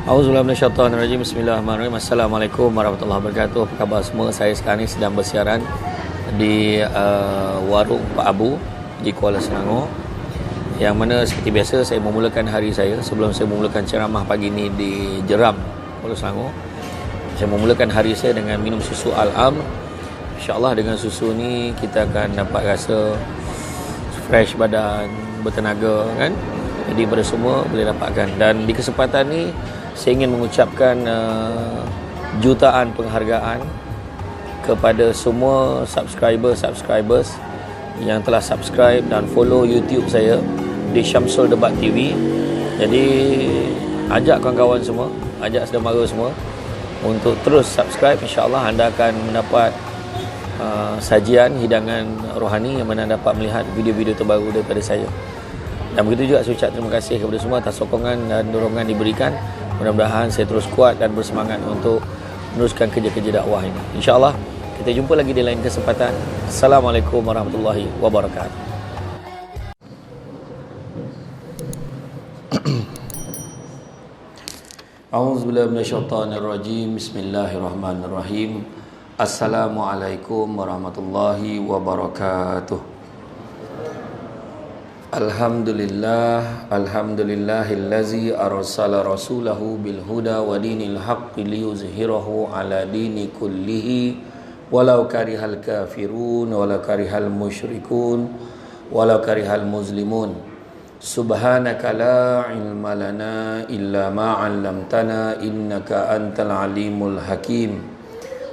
Auzubillahi minasyaitonirrajim. Bismillahirrahmanirrahim. Assalamualaikum warahmatullahi wabarakatuh. Apa khabar semua? Saya sekarang ni sedang bersiaran di warung Pak Abu di Kuala Selangor. Yang mana seperti biasa saya memulakan hari saya sebelum saya memulakan ceramah pagi ni di Jeram, Kuala Selangor. Saya memulakan hari saya dengan minum susu Al-Am. InsyaAllah dengan susu ni kita akan dapat rasa fresh badan, bertenaga kan. Jadi pada semua boleh dapatkan. Dan di kesempatan ni saya ingin mengucapkan jutaan penghargaan kepada semua subscribers yang telah subscribe dan follow YouTube saya di Syamsul Debat TV. Jadi ajak kawan-kawan semua, ajak saudara semua untuk terus subscribe. InsyaAllah anda akan mendapat sajian hidangan rohani yang mana dapat melihat video-video terbaru daripada saya. Dan begitu juga saya ucap terima kasih kepada semua atas sokongan dan dorongan diberikan. Mudah-mudahan saya terus kuat dan bersemangat untuk meneruskan kerja-kerja dakwah ini. InsyaAllah kita jumpa lagi di lain kesempatan. Assalamualaikum warahmatullahi wabarakatuh. A'udzubillahi minasyaitonirrajim. Bismillahirrahmanirrahim. Assalamualaikum warahmatullahi wabarakatuh. Alhamdulillahillazi arsala rasulahu bil huda wa dinil haqqi liyuzhirahu ala dini kullihi walau karihal kafirun walau karihal musyrikun walau karihal muslimun. Subhanaka la ilma lana illa ma 'allamtana innaka antal alimul hakim.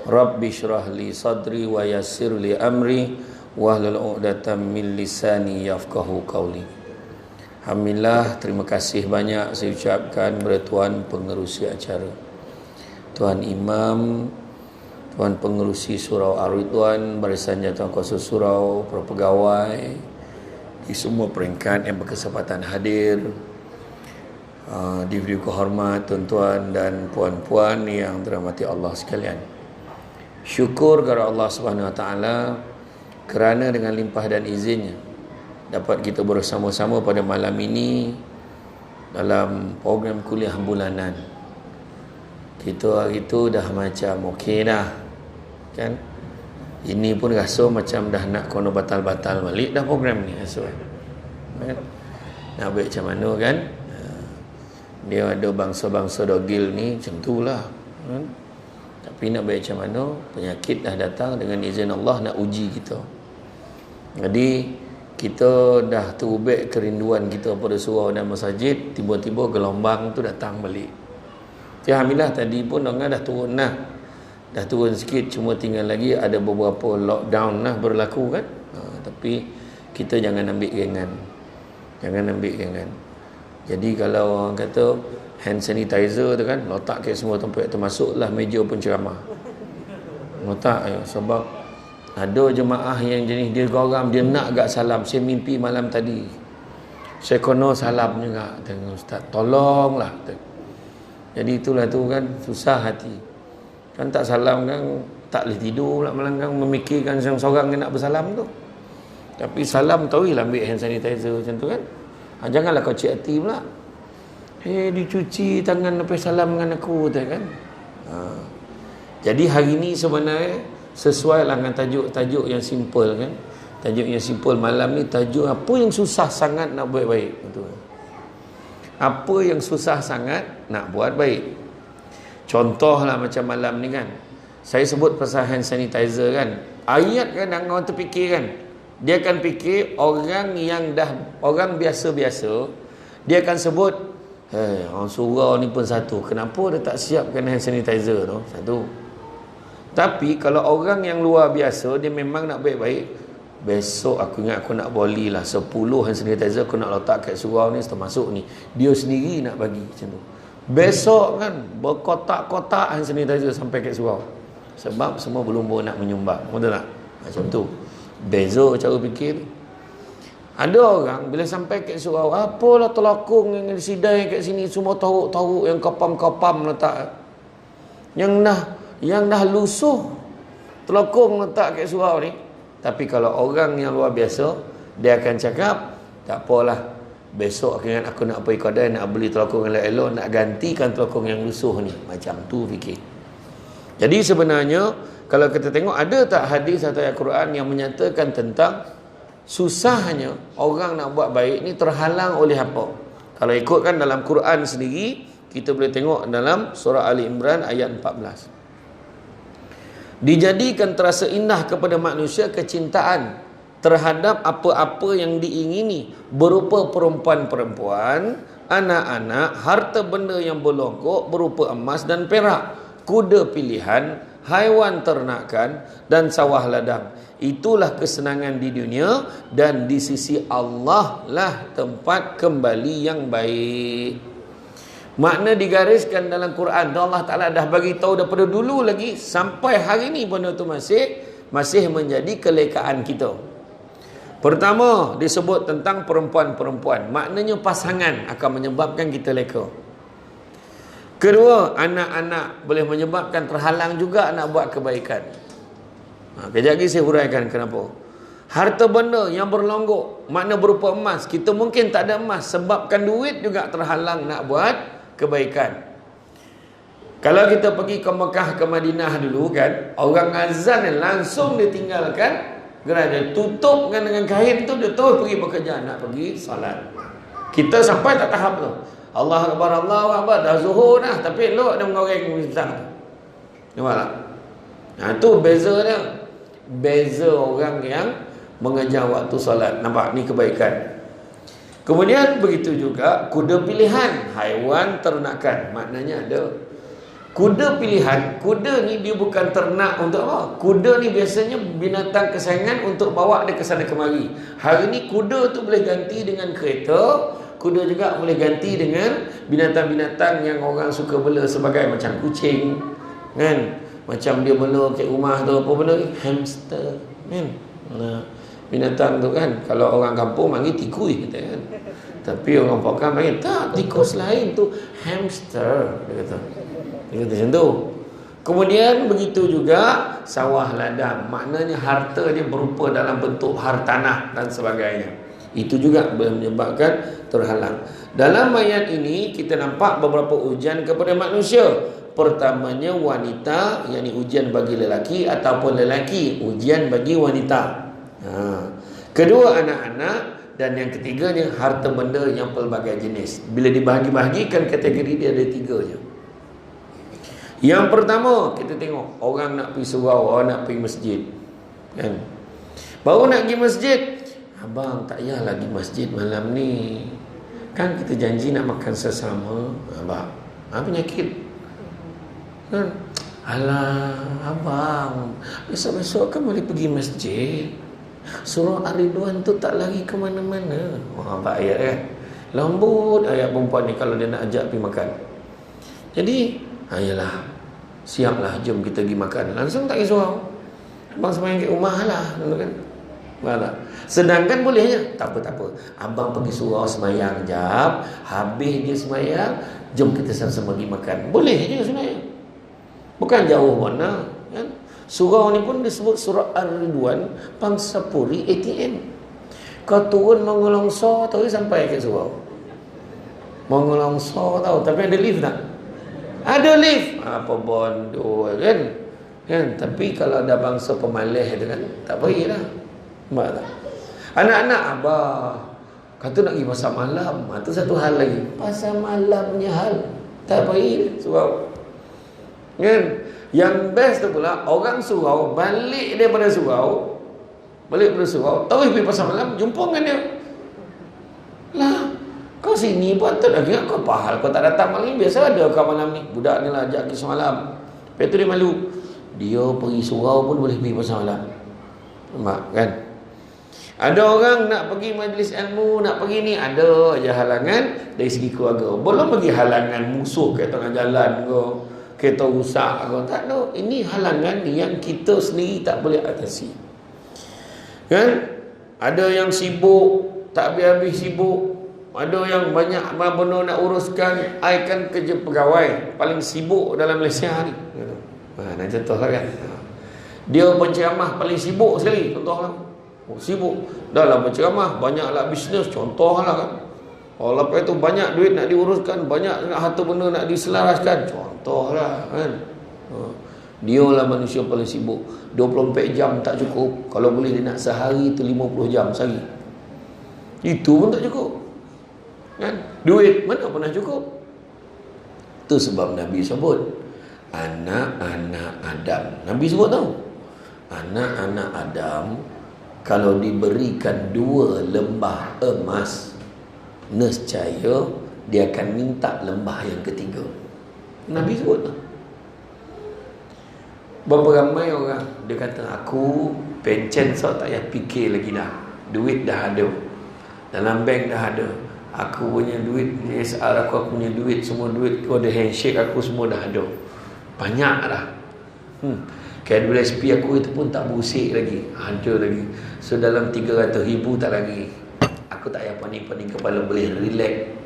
Rabbi shrah li sadri wa yassir li amri wahlul 'uqdatam min lisani yafqahu qawli. Alhamdulillah, terima kasih banyak saya ucapkan kepada tuan pengerusi acara, tuan imam, tuan pengerusi surau Ar-Ridwan, barisan jawatan kuasa surau, para pegawai di semua peringkat yang berkesempatan hadir, diberi kehormat tuan-tuan dan puan-puan yang dirahmati Allah sekalian. Syukur kepada Allah Subhanahu Wa Taala kerana dengan limpah dan izinnya dapat kita bersama-sama pada malam ini dalam program kuliah bulanan. Kita hari tu dah macam okey dah kan. Ini pun rasa macam dah nak kono batal-batal balik dah program ni rasa kan? Nak baik macam mana kan. Dia ada bangsa-bangsa dogil ni macam tu lah kan? Tapi nak baik macam mana, penyakit dah datang, dengan izin Allah nak uji kita. Jadi kita dah terubek kerinduan kita pada surau dan masjid, tiba-tiba gelombang tu datang balik. Alhamdulillah tadi pun orang dah turun dah. Dah turun sikit, cuma tinggal lagi ada beberapa lockdown lah berlaku kan. Tapi kita jangan ambil ringan. Jangan ambil ringan. Jadi kalau orang kata hand sanitizer tu kan, letak ke semua tempat, termasuklah meja penceramah. Letak ya, sebab ada jemaah yang jenis dia geram, dia nak agak salam. Saya mimpi malam tadi, saya kena salam juga dengan ustaz, tolonglah. Jadi itulah tu kan, susah hati kan, tak salam kan tak boleh tidur pula malam kan, memikirkan seorang yang nak bersalam tu. Tapi salam tahulah ambil hand sanitizer macam tu kan. Janganlah kau cik hati pula, dicuci tangan lepas salam dengan aku tu kan. Jadi hari ni sebenarnya sesuai lah dengan tajuk yang simple kan. Tajuk yang simple malam ni, tajuk apa yang susah sangat nak buat baik. Betul. Apa yang susah sangat nak buat baik. Contohlah macam malam ni kan, saya sebut pasal hand sanitizer kan. Ayat kan orang terfikir kan, dia akan fikir orang yang dah orang biasa-biasa, dia akan sebut orang surau ni pun satu, kenapa dia tak siapkan hand sanitizer tu? Satu. Tapi kalau orang yang luar biasa, dia memang nak baik-baik, besok aku ingat aku nak boli lah 10 hand sanitizer aku nak letak kat surau ni, termasuk ni dia sendiri nak bagi macam tu. Besok kan berkotak-kotak hand sanitizer sampai kat surau, sebab semua berlumba nak menyumbang. Betul tak? Macam tu beza cara fikir. Ada orang bila sampai kat surau, apalah telakung yang disidai kat sini, semua tahu-tahu yang kapam-kapam letak, yang dah lusuh telakung letak kat surau ni. Tapi kalau orang yang luar biasa, dia akan cakap tak apalah, besok akhirnya aku nak pergi kedai, nak beli telekung yang elok, nak gantikan telekung yang lusuh ni. Macam tu fikir. Jadi sebenarnya kalau kita tengok, ada tak hadis atau ayat Quran yang menyatakan tentang susahnya orang nak buat baik ni terhalang oleh apa? Kalau ikutkan dalam Quran sendiri, kita boleh tengok dalam surah Ali Imran ayat 14. Dijadikan terasa indah kepada manusia kecintaan terhadap apa-apa yang diingini, berupa perempuan-perempuan, anak-anak, harta benda yang berlongkok berupa emas dan perak, kuda pilihan, haiwan ternakan dan sawah ladang. Itulah kesenangan di dunia, dan di sisi Allah lah tempat kembali yang baik. Makna digariskan dalam Quran, Allah Ta'ala dah bagi tahu daripada dulu lagi sampai hari ni benda tu masih menjadi kelekaan kita. Pertama, disebut tentang perempuan-perempuan, maknanya pasangan akan menyebabkan kita leka. Kedua, anak-anak boleh menyebabkan terhalang juga nak buat kebaikan. Kejap lagi saya huraikan kenapa. Harta benda yang berlonggok, makna berupa emas, kita mungkin tak ada emas, sebabkan duit juga terhalang nak buat kebaikan. Kalau kita pergi ke Mekah, ke Madinah dulu kan, orang azan langsung ditinggalkan gerai, tutup dengan kain tu, dia terus pergi bekerja, nak pergi salat. Kita sampai tak tahap tu, Allah Akbar, Allah Akbar, dah zuhur dah, tapi elok dia mengoreng bintang tu. Nampak tak? Nah, tu beza dia. Beza orang yang mengejar waktu salat. Nampak? Ni kebaikan. Kemudian begitu juga kuda pilihan, haiwan ternakan. Maknanya ada kuda pilihan. Kuda ni dia bukan ternak untuk apa? Kuda ni biasanya binatang kesayangan untuk bawa dia ke sana kemari. Hari ni kuda tu boleh ganti dengan kereta. Kuda juga boleh ganti dengan binatang-binatang yang orang suka bela sebagai macam kucing, kan? Macam dia bela kat rumah tu, apa benda ni? Hamster, kan? Nah, binatang tu kan, kalau orang kampung panggil tikui, kata kan. Tapi orang Pekan panggil, tak, tikus lain tu hamster, dia kata. Dia kata macam tu. Kemudian begitu juga sawah ladang, maknanya harta dia berupa dalam bentuk hartanah dan sebagainya. Itu juga menyebabkan terhalang. Dalam ayat ini kita nampak beberapa ujian kepada manusia. Pertamanya wanita, yakni ujian bagi lelaki, ataupun lelaki ujian bagi wanita. Kedua anak-anak, dan yang ketiganya harta benda yang pelbagai jenis. Bila dibahagi-bahagikan kategori dia ada 3 je. Yang pertama kita tengok orang nak pergi surau, orang nak pergi masjid, kan? Baru nak pergi masjid, abang tak payah lagi masjid malam ni, kan kita janji nak makan sesama. Abang, penyakit, kan? Alah abang, besok-besok kan boleh pergi masjid. Surah Ar-Ridwan tu tak lari ke mana-mana. Nampak ayat kan? Lembut ayat perempuan ni kalau dia nak ajak pergi makan. Jadi, ayolah, siaplah, jom kita pergi makan. Langsung tak pergi surau. Abang semayang kat rumah lah, kan? Mana? Sedangkan bolehnya, tak apa. Abang pergi surau semayang jap, habis dia semayang, jom kita sama-sama pergi makan. Boleh je sebenarnya. Bukan jauh mana, kan? Surau ni pun disebut surah Ar-Ridwan, Pangsapuri ATM. Kau turun mengelongso tahu sampai ke surau. Mengelongso tahu, tapi ada lift tak? Ada lift. Apa bodoh kan? Kan? Tapi kalau ada bangsa pemalih tu kan, tak pergilah. Nampak tak? Anak-anak abah kata nak pergi pasar malam, itu satu hal lagi. Pasar malamnya hal tak pergi surau. Kan? Yang best tu pula, orang surau balik daripada surau, terus pergi pasar malam, jumpa dengan dia. Lah, kau sini pun tak lagi, kau pahal, kau tak datang malam ni, biasa ada kau malam ni. Budak ni lah ajak pergi semalam. Lepas tu dia malu, dia pergi surau pun boleh pergi pasar malam. Nampak kan? Ada orang nak pergi majlis ilmu, nak pergi ni, ada aja halangan dari segi keluarga. Belum bagi halangan musuh kat tengah jalan ke, kereta rusak ke, tak ada. Ini halangan yang kita sendiri tak boleh atasi. Kan? Ada yang sibuk, tak habis-habis sibuk. Ada yang banyak benda nak uruskan. I kan kerja pegawai paling sibuk dalam Malaysia ni. Nak contohlah kan. Dia penceramah paling sibuk sekali, contohlah. Sibuk. Dah lah penceramah, banyaklah bisnes, contohlah kan. Lepas itu banyak duit nak diuruskan, banyak harta benda nak diselaraskan. Contohlah kan. Dialah manusia paling sibuk. 24 jam tak cukup. Kalau boleh dia nak sehari tu 50 jam sehari. Itu pun tak cukup. Kan? Duit mana pernah cukup. Itu sebab Nabi sebut anak-anak Adam. Nabi sebut tahu. Anak-anak Adam kalau diberikan 2 lembah emas, nescaya dia akan minta lembah yang ketiga. Nabi sebut tahu. Berapa ramai orang dia kata aku pencen so tak payah fikir lagi dah. Duit dah ada. Dalam bank dah ada. Aku punya duit, SR aku punya duit, semua duit kau ada handshake aku semua dah ada. Banyak dah. KWSP aku itu pun tak busik lagi. Ada lagi. So dalam 300,000 tak lagi. Aku tak payah panik-panik kepala, boleh relax.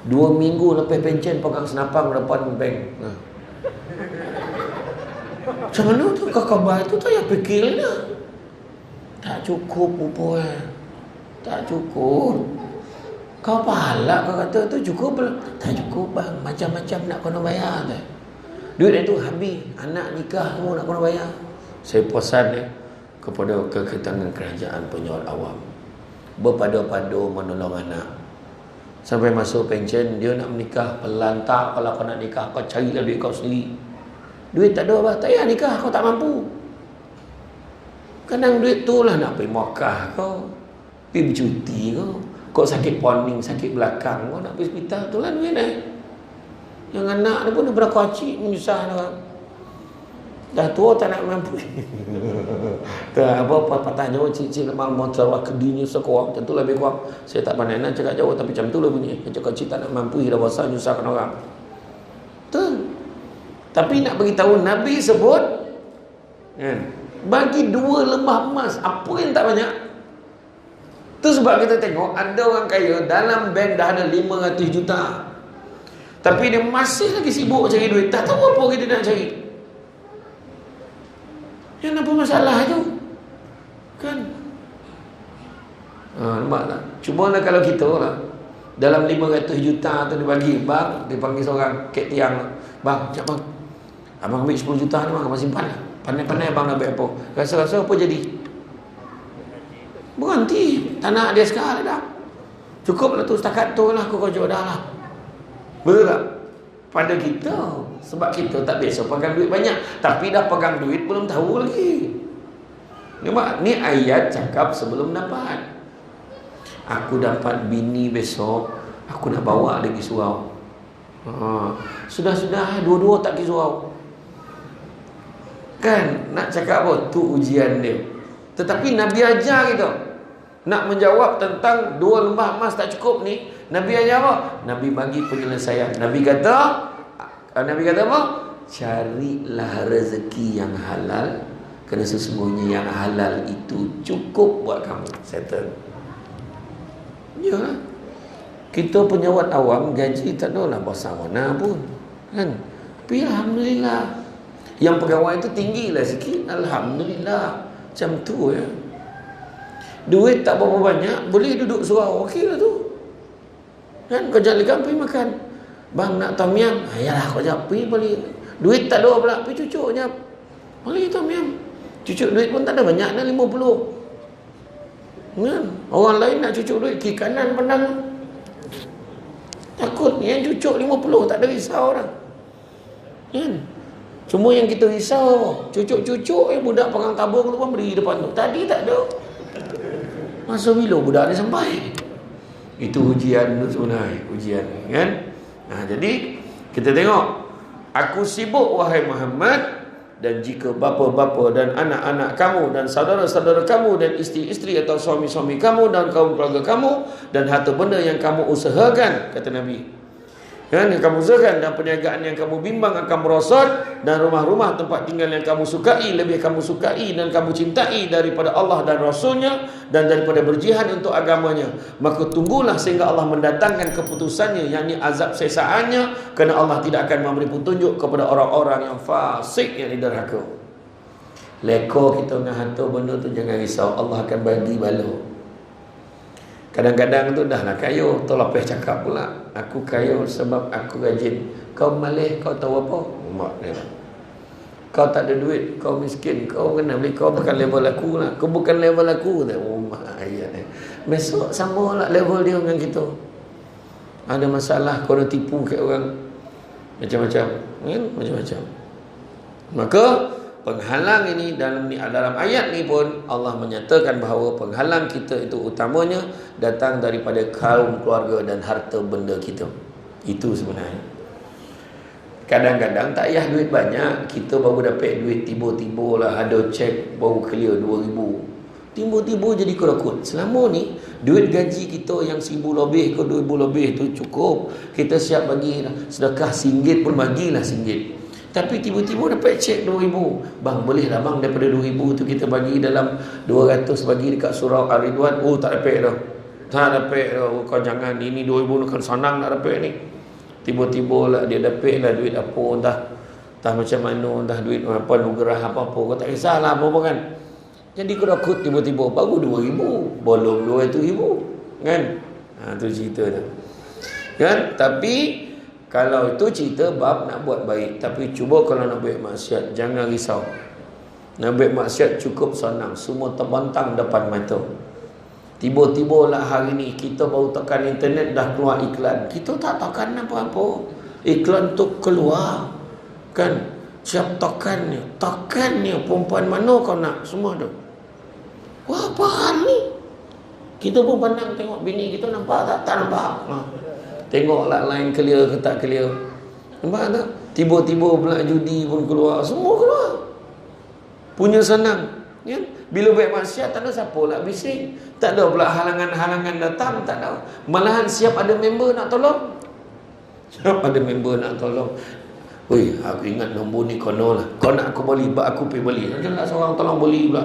2 minggu lepas pencen pegang senapang depan bank. Macam mana tu khabar tu tak payah fikir dah. Tak cukup apa tak cukup. Kau pahala kau kata tu cukup belum? Tak cukup bang, macam-macam nak kena bayar tu. Duit itu habis, anak nikah semua nak kena bayar. Saya pesan kepada keketangan kerajaan penjual awam, berpada-pada menolong anak. Sampai masuk pencen dia nak menikah, pelan tak. Kalau kau nak nikah kau carilah duit kau sendiri. Duit tak ada apa, tak payah nikah, kau tak mampu. Kadang duit tu lah nak pergi Makkah kau, pergi bercuti kau sakit poning, sakit belakang kau nak pergi hospital tu lah duit Yang anak dia pun daripada kocik menyusah orang. Dah tua tak nak mampu. Tak apa patah jauh cik-cik memang motor kedinya sekurang macam tu lebih kurang. Saya tak pandai nak cakap jauh tapi macam tu lah bunyi. Cakap cik tak nak mampu dah besar nyusahkan orang. Betul. Tapi nak beritahu Nabi sebut kan, bagi 2 lembah emas, apa yang tak banyak. Itu sebab kita tengok ada orang kaya dalam bank dah ada 500 juta, tapi dia masih lagi sibuk cari duit. Tak tahu apa kita nak cari. Yang apa masalah tu kan? Nampak tak? Cubalah kalau kita lah dalam 500 juta tu dibagi, bang, dipanggil seorang kek tiang, bang, cak bang, abang ambil 10 juta ni bang, abang simpan lah. Pandai-pandai abang nak ambil apa. Rasa-rasa apa jadi? Berhenti. Tak nak dia sekarang dah. Cukup lah tu, setakat tu lah aku kerja dah lah. Betul tak? Pada kita, sebab kita tak biasa pegang duit banyak, tapi dah pegang duit belum tahu lagi. Nampak? Ni ayat cakap sebelum dapat. Aku dapat bini besok, aku nak bawa dia pergi surau. Sudah-sudah dua-dua tak pergi surau. Kan nak cakap apa? Tu ujian dia. Tetapi Nabi ajar kita nak menjawab tentang 2 lembah emas tak cukup ni. Nabi ajar apa? Nabi bagi penyelesaian. Nabi kata apa? Carilah rezeki yang halal, kerana sesungguhnya yang halal itu cukup buat kamu. Settle. Ya. Kita penyawat awam gaji tak ada lah besar mana pun. Kan? Tapi alhamdulillah. Yang pegawai itu tinggilah sikit. Alhamdulillah. Macam tu ya. Duit tak berapa banyak, boleh duduk surau. Okey lah tu. Kan kau jalan pergi makan. Bang nak tom yum. Yalah kau jap pergi beli. Duit tak ada pula, pergi cucuk jap. Beli tom yum. Cucuk duit pun tak ada banyak, dah 50. Kan? Orang lain nak cucuk duit kiri kanan pandang. Takut yang cucuk 50 tak ada risau dah. Kan? Cuma yang kita risau cucuk-cucuk budak pegang tabung tu pun beri depan tu. Tadi tak ada. Masa bila budak ni sampai? Itu ujian tu sebenarnya, ujian kan? Jadi kita tengok, aku sibuk wahai Muhammad, dan jika bapa-bapa dan anak-anak kamu dan saudara-saudara kamu dan isteri-isteri atau suami-suami kamu dan kaum keluarga kamu dan harta benda yang kamu usahakan, kata Nabi, yang kamu usahakan dan perniagaan yang kamu bimbang akan merosot dan rumah-rumah tempat tinggal yang kamu sukai, lebih kamu sukai dan kamu cintai daripada Allah dan Rasulnya dan daripada berjihad untuk agamanya, maka tunggulah sehingga Allah mendatangkan keputusannya, yakni azab sesaannya, kerana Allah tidak akan memberi petunjuk kepada orang-orang yang fasik, yang derhaka. Leko kita dengan harta benda tu jangan risau, Allah akan bagi bala. Kadang-kadang tu dah lah kayu, tu lapis cakap pula, aku kayu sebab aku rajin. Kau malih, kau tahu apa? Mak dia. Kau tak ada duit, kau miskin, kau kena beli, kau bukan level aku lah. Kau bukan level aku. Mak ayat ni. Besok sama lah level dia dengan kita. Ada masalah, kau nak tipu kat orang. Macam-macam. Kan? Macam-macam. Maka penghalang ini dalam ayat ni pun Allah menyatakan bahawa penghalang kita itu utamanya datang daripada kaum, keluarga dan harta benda kita. Itu sebenarnya. Kadang-kadang tak payah duit banyak, kita baru dapat duit tiba-tiba lah ada cek baru clear 2,000. Tiba-tiba jadi kerakut. Selama ni duit gaji kita yang 1,000 lebih ke 2,000 lebih tu cukup. Kita siap bagi sedekah RM1 pun bagilah RM1. Tapi tiba-tiba dapat cek 2,000. Bang, boleh lah bang daripada 2,000 tu kita bagi dalam 200 bagi dekat surau Ar-Ridwan. Oh, tak dapat dah. Tak dapat dah. Oh, kau jangan, ini 2,000 kan senang nak dapat ni. Tiba-tiba lah dia dapat lah duit apa entah macam mana, entah duit apa nugerah apa-apa. Kau tak kisahlah apa-apa kan. Jadi kau takut tiba-tiba baru 2,000, belum 200,000 kan. Tu cerita tu. Kan? Tapi kalau itu cerita bab nak buat baik. Tapi cuba kalau nak buat maksiat, jangan risau. Nak buat maksiat cukup senang. Semua terbentang depan mata. Tiba-tiba lah hari ni kita baru tekan internet dah keluar iklan. Kita tak tekan apa-apa. Iklan tu keluar. Kan? Siap tekan ni. Tekan ni perempuan mana kau nak. Semua tu. Wah, apa hal ni? Kita pun pandang tengok bini kita nampak tak? Tak nampak. Tengoklah lain clear ke tak clear. Nampak tak? Tiba-tiba pula judi pun keluar. Semua keluar. Punya senang. Ya? Bila buat maksiat tak ada siapa nak bising. Tak ada pula halangan-halangan datang. Tak ada. Malahan siap ada member nak tolong. Siap ada member nak tolong. Weh, aku ingat nombor ni kono lah. Kau nak aku beli, aku pergi beli. Jangan seorang tolong beli pula.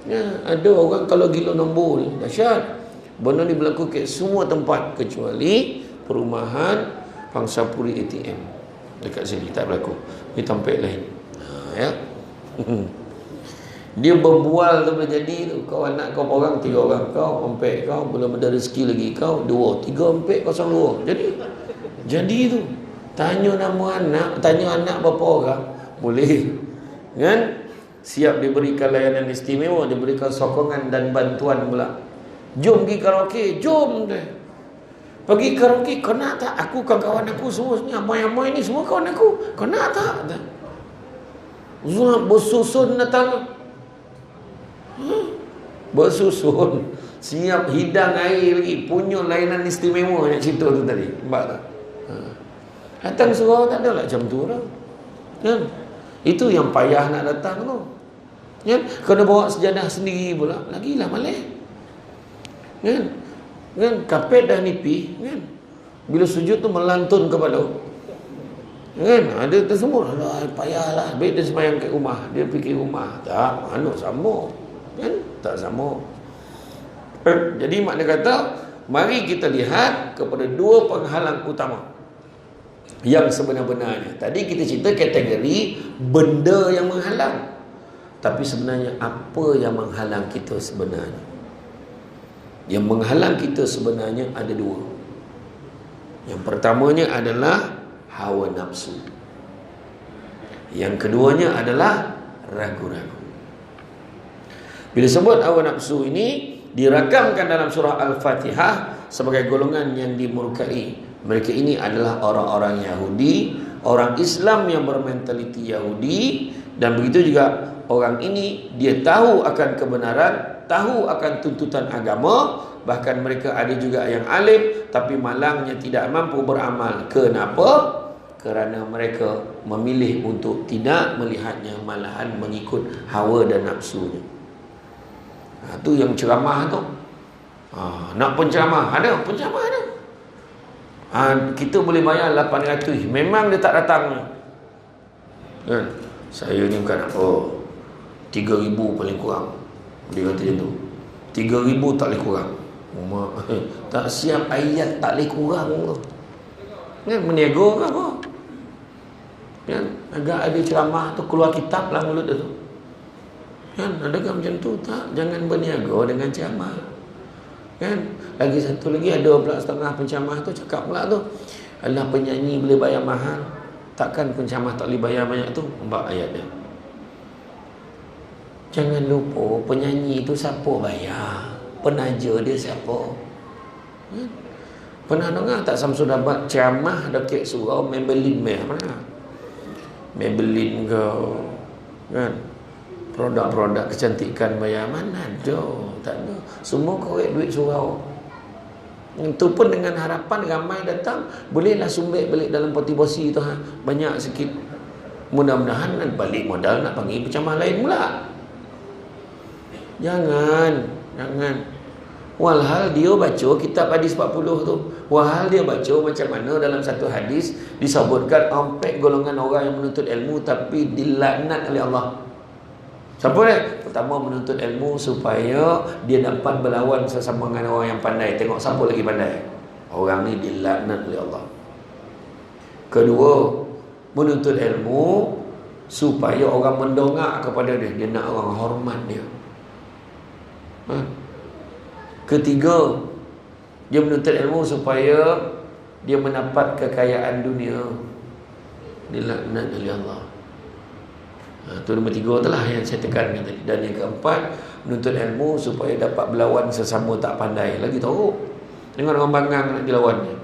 Ya, ada orang kalau gila nombor ni dahsyat. Benda ni berlaku ke semua tempat kecuali perumahan Pangsapuri ATM. Dekat sini tak berlaku. Ni tempat lain. Ya. Dia berbual tu boleh jadi tu. Kau anak kau orang 3 orang, kau empek kau belum ada rezeki lagi kau 2, 3 empek 02. Jadi tu. Tanya nama anak, tanya anak berapa orang. Boleh. Kan? Siap diberikan layanan istimewa, diberikan sokongan dan bantuan pula. Jom pergi karaoke, jom deh. Pergi karaoke, kau nak tak? Aku, kawan-kawan aku semua ni, amai-amai ni semua kawan aku. Kau nak tak? Bersusun datang. Bersusun. Siap hidang air lagi. Punya layanan istimewa yang cerita tu tadi. Nampak tak? Datang surau tak ada lah macam tu lah. Kan? Itu yang payah nak datang tu. Kan? Kena bawa sejadah sendiri pula. Lagilah malah. Kan? Kan? Kapet dah nipi. Kan? Bila sujud tu melantun kepala. Kan? Ada tu semua. Alah, payahlah. Baik dia sembahyang kat rumah. Dia fikir rumah. Tak. Mana sama. Kan? Tak sama. Jadi makna kata, mari kita lihat kepada 2 penghalang utama. Yang sebenar-benarnya. Tadi kita cerita kategori benda yang menghalang. Tapi sebenarnya apa yang menghalang kita sebenarnya? Yang menghalang kita sebenarnya ada 2. Yang pertamanya adalah hawa nafsu. Yang keduanya adalah ragu-ragu. Bila sebut hawa nafsu ini dirakamkan dalam surah Al-Fatihah sebagai golongan yang dimurkai. Mereka ini adalah orang-orang Yahudi, orang Islam yang bermentaliti Yahudi, dan begitu juga orang ini dia tahu akan kebenaran, tahu akan tuntutan agama, bahkan mereka ada juga yang alim tapi malangnya tidak mampu beramal. Kenapa? Kerana mereka memilih untuk tidak melihatnya, malahan mengikut hawa dan nafsunya. Itu yang ceramah tu. Nak penceramah, ada penceramah ada. Kita boleh bayar 800. Memang dia tak datang. Kan? Saya ni bukan apa, 3,000 paling kurang. Dia kata macam tu. 3,000 tak boleh kurang. Tak siap ayat tak boleh kurang tu. Kan? Meniaga ke apa? Kan? Agak ada ceramah tu keluar kitab lah mulut dia tu. Kan? Adakah macam tu? Tak. Jangan berniaga dengan ceramah. Kan? Lagi satu lagi ada pula setengah penceramah tu cakap pula tu, alah penyanyi boleh bayar mahal, takkan penceramah tak boleh bayar banyak tu. Nampak ayat dia. Jangan lupa penyanyi tu siapa bayar, penaja dia siapa. Pernah dengar tak Samsul dapat ceramah dekat surau Maybelline mana? Maybelline ke, kan? Produk-produk kecantikan bayar mana ada? Tak ada. Semua korek duit surau. Itu pun dengan harapan ramai datang, bolehlah sumbek balik dalam poti-bosi tu, banyak sikit. Mudah-mudahan balik modal nak panggil penceramah lain pula. Jangan. Walhal dia baca kitab hadis 40 tu, walhal dia baca macam mana dalam satu hadis disebutkan sampai golongan orang yang menuntut ilmu tapi dilaknat oleh Allah. Siapa dia? Pertama, menuntut ilmu supaya dia dapat berlawan sesama dengan orang yang pandai. Tengok siapa lagi pandai. Orang ni dilaknat oleh Allah. Kedua, menuntut ilmu supaya orang mendongak kepada dia. Dia nak orang hormat dia. Ketiga, dia menuntut ilmu supaya dia mendapat kekayaan dunia. Dilaknat oleh Allah. Itu nombor 3 tu lah yang saya tekankan tadi. Dan yang keempat, menuntut ilmu supaya dapat berlawan sesama tak pandai. Lagi tahu, dengan orang bangang nak dilawan ni.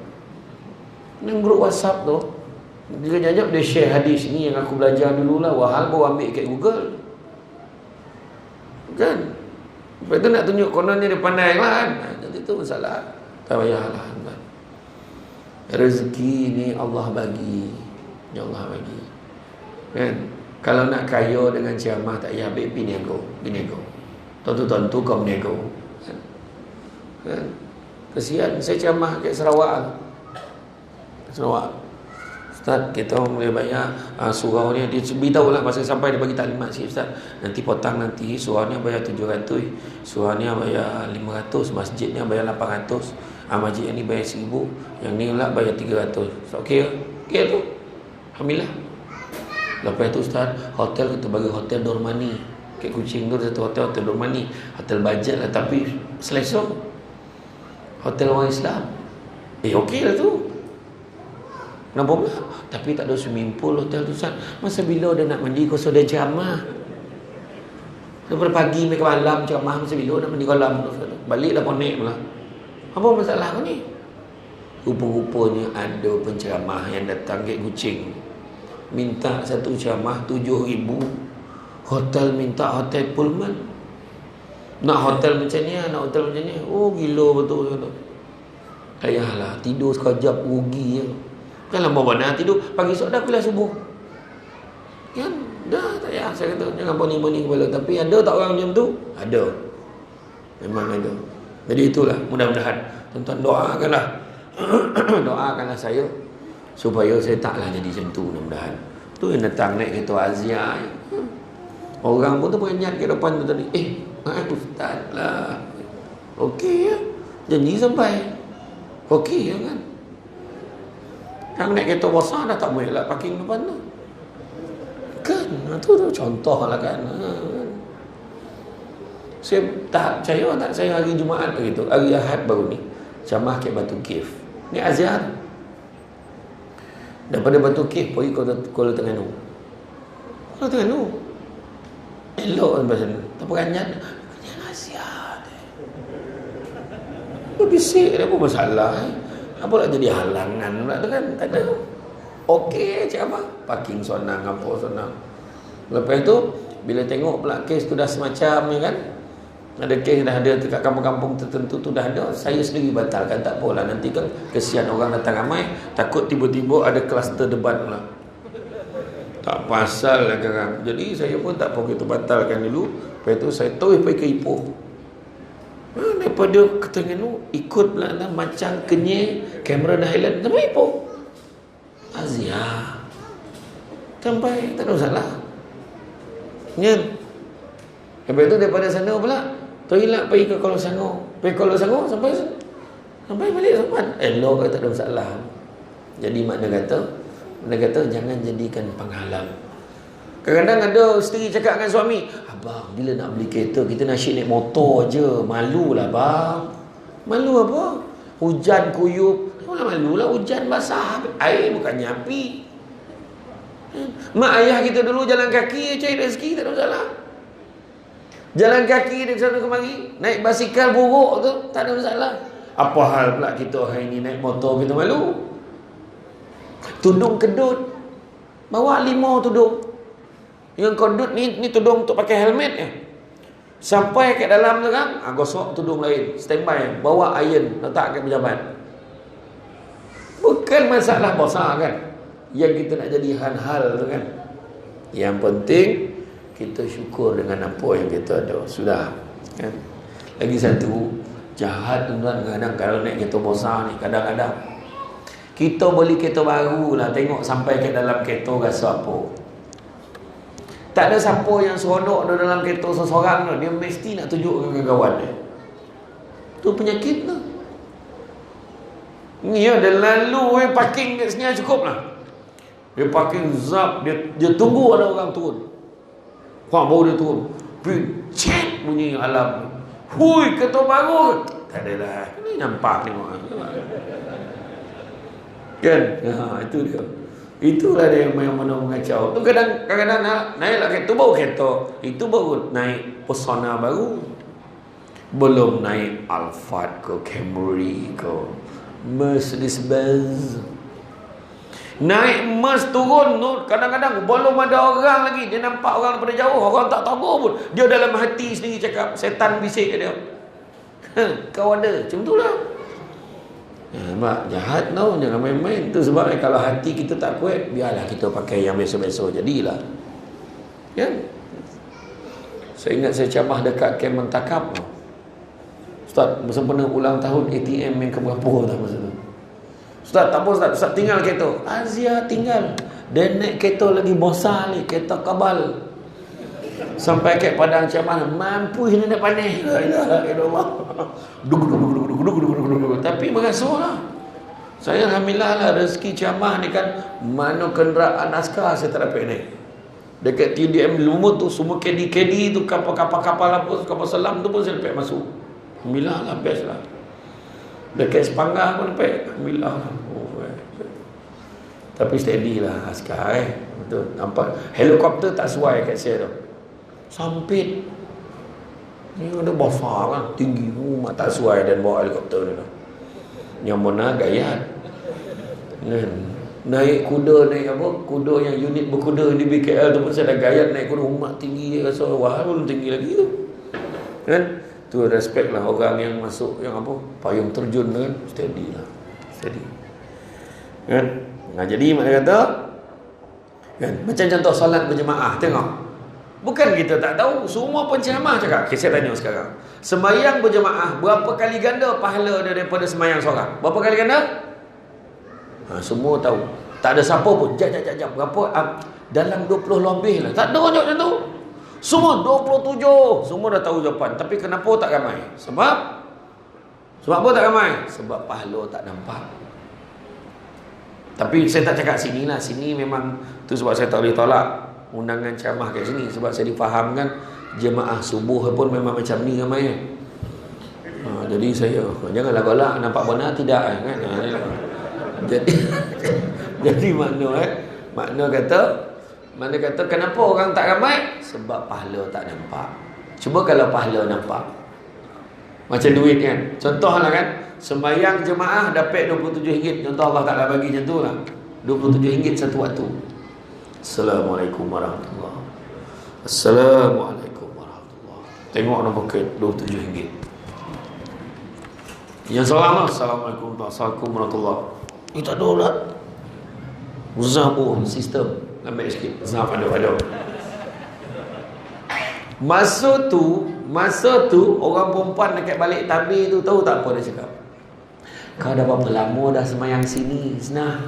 Dalam grup WhatsApp tu, dia jajak dia share hadis ni yang aku belajar dululah, wahal baru ambil kat Google. Kan? Lepas tu nak tunjuk kononnya dia pandai lah kan. Jadi tu masalah. Tak payahlah. Rezeki ni Allah bagi. Ya Allah bagi. Kan? Kalau nak kaya dengan ceramah tak payah ambil binego. Tentu-tentu kau binego. Kan? Kesian saya ceramah kat Sarawak. Ustaz, kita boleh bayar surau ni. Dia beritahu lah masa sampai dia bagi taklimat sikit, Ustaz, nanti potang nanti surau ni bayar 700, surau ni bayar 500, masjidnya bayar 800, masjid ni bayar 1000, yang ni pula bayar 300. Ustaz, okey ke? Okey tu, alhamdulillah. Lepas tu Ustaz, hotel kita bagi hotel Dormani kat Kuching tu, satu hotel Dormani, hotel bajet lah tapi selesa, hotel orang Islam. Okey lah tu. Kenapa pula? Tapi tak ada swimming pool hotel tu, Ustaz. Masa bila dia nak mandi kosong dia ceramah? Daripada pagi sampai ke malam ceramah, masa bila nak mandi kolam tu, Ustaz? Balik dah ponek pula. Apa masalah kau ni? Rupa-rupanya ada penceramah yang datang ke Kuching, minta satu ceramah 7,000, hotel minta hotel Pullman. Nak hotel macam ni, nak hotel macam ni. Oh gila betul tu. Ayahlah, tidur sekejap rugi je. Jangan lama mana tidur, pagi esok dah kuliah subuh. Kan? Dah tak payah saya kata, jangan poning-poning kepala. Tapi ada tak orang macam tu? Ada. Memang ada. Jadi itulah, mudah-mudahan tuan-tuan doakanlah. Doakanlah saya supaya saya taklah jadi macam tu, mudah-mudahan. Tu yang datang naik kereta Azia. Orang pun tu penyat ke depan tu tadi. Ustaz lah. Okey ya. Janji sampai. Okey ya kan. Yang naik kereta besar dah tak boleh lah parking depan tu. Kan? Tu contoh lah kan. Saya tak percaya tak, saya hari Jumaat begitu, hari Ahad baru ni ceramah kat Batu Cave. Ni Azhar. Daripada Batu Cave pergi Kuala Terengganu. Kuala Terengganu. Elok kan bahasa ni. Tak peranjat. Yang Azhar. Berbisik ada apa masalah Apa nak jadi halangan pula tu kan? Tak ada. Okey je apa? Parking sonang, apa sonang. Lepas tu, bila tengok pula kes tu dah semacam ni kan, ada kes dah ada dekat kampung-kampung tertentu tu dah ada, saya sendiri batalkan. Tak apalah, nanti kan kesian orang datang ramai, takut tiba-tiba ada kluster debat pula. Tak pasal lah kan. Jadi saya pun tak apa, kita batalkan dulu. Lepas tu saya terus pergi ke Ipoh. Daripada Terengganu ikut pula lah macam kenyek Cameron Highland sampai Ipoh Azia sampai tak ada masalah kan. Lepas tu daripada sana pula toilet pergi ke Kuala Selangor, pergi Kuala Selangor sampai balik sempat elok ke, tak ada masalah. Jadi makna kata jangan jadikan penghalang. Kadang-kadang ada isteri cakap dengan suami, abang bila nak beli kereta kita nasyid naik motor je, malulah bang. Malu apa? Hujan kuyup. Malu lah hujan basah. Air bukannya api. Mak ayah kita dulu jalan kaki cari rezeki, tak ada masalah. Jalan kaki dari sana kemari, naik basikal buruk tu, tak ada masalah. Apa hal pula kita hari ni naik motor kita malu? Tudung kedut, bawa 5 tudung. Yang kedut ni tudung untuk pakai helmet ya. Sampai kat dalam tu kan, gosok tudung lain, standby, bawa iron, letak kat pejabat. Bukan masalah besar kan, yang kita nak jadi hal-hal tu kan. Yang penting kita syukur dengan apa yang kita ada. Sudah kan? Lagi satu, jahat tuan-tuan, kadang kalau naik kereta besar ni, kadang-kadang kita beli kereta baru lah, tengok sampai ke dalam kereta rasa apa. Tak ada siapa yang seronok dalam kereta seseorang tu, dia mesti nak tunjuk ke kawan dia. Tu penyakit tu. Ni dia lalu parking kat sini cukup lah. Dia parking zap, dia tunggu ada orang turun. Baru dia turun, cek bunyi alam. Hui, kereta baru. Tak adalah, ni nampak tengok kan. Itu dia. Itulah dia yang mana mengacau. Tu kadang-kadang naiklah kereta, baru kereta itu baru naik Persona baru, belum naik Alphard ke Camry ke Mercedes-Benz. Naik Merc turun tu, kadang-kadang belum ada orang lagi, dia nampak orang daripada jauh, orang tak tahu pun, dia dalam hati sendiri cakap, setan bisik kat dia, kau ada, macam tu lah. Mak, jahat tau, jangan main-main. Tu sebab kalau hati kita tak kuat, biarlah kita pakai yang biasa-biasa, jadilah kan. Saya ingat saya ceramah dekat Kem Mentakap, Ustaz, sempena ulang tahun ATM yang keberapa tak masa tu. Ustaz, tak apa Ustaz, Ustaz tinggal kereta. Azia tinggal. Dan naik kereta lagi besar ni, kereta kabal. Sampai ke Padang ceramah, mampu ni nak panik. La ilaha illallah. Tapi mengasuhlah. Saya alhamdulillah lah, rezeki ceramah ni kan, mana kenderaan askar saya tak dapat naik. Dekat TDM Lumut tu, semua kedi-kedi tu, kapal-kapal apa, kapal selam tu pun saya dapat masuk. Alhamdulillah lah, best lah. Dekat Sepangah pun dapat, alhamdulillah lah. Tapi steady lah askar betul. Nampak helikopter tak sesuai kat saya tu, sampit ni ada besar kan, tinggi mak tak sesuai dan bawa helikopter ni tu. Yang mana gayat naik kuda, naik apa, kuda yang unit berkuda di BKL tu pun saya dah gayat naik kuda, umat tinggi rasa wah belum tinggi lagi tu kan. Tu respect lah orang yang masuk yang apa, payung terjun kan, steady lah, steady kan. Nah, jadi makna kata kan, macam contoh solat berjemaah, tengok, bukan kita tak tahu, semua penceramah cakap. Okay, saya tanya sekarang, sembahyang berjemaah berapa kali ganda pahala dia daripada sembahyang seorang? Berapa kali ganda? Semua tahu, tak ada siapa pun jap berapa, dalam 20 lebih lah, tak ada orang macam tu. Semua 27, semua dah tahu jawapan. Tapi kenapa tak ramai? Sebab apa tak ramai? Sebab pahala tak nampak. Tapi saya tak cakap sini lah, sini memang tu sebab saya tak boleh tolak undangan ceramah kat sini, sebab saya difahamkan jemaah subuh pun memang macam ni ramai kan. Jadi saya janganlah galak, nampak benar tidak kan. Jadi makna kata kenapa orang tak ramai? Sebab pahala tak nampak. Cuba kalau pahala nampak, macam duit kan, contohlah kan, sembahyang jemaah dapat RM27, contoh Allah Ta'ala bagi macam tu lah, RM27 satu waktu. Assalamualaikum warahmatullahi wabarakatuh. Assalamualaikum warahmatullahi wabarakatuh. Tengok nombor ke RM27. Yang salam, Assalamualaikum warahmatullahi wabarakatuh. Tak ada lah. Uzah pun sistem ambil sikit. Uzah pada Masa tu orang perempuan dekat balik tabir tu, tahu tak apa dia cakap? Kau dah berapa lama dah semayang sini? Senang.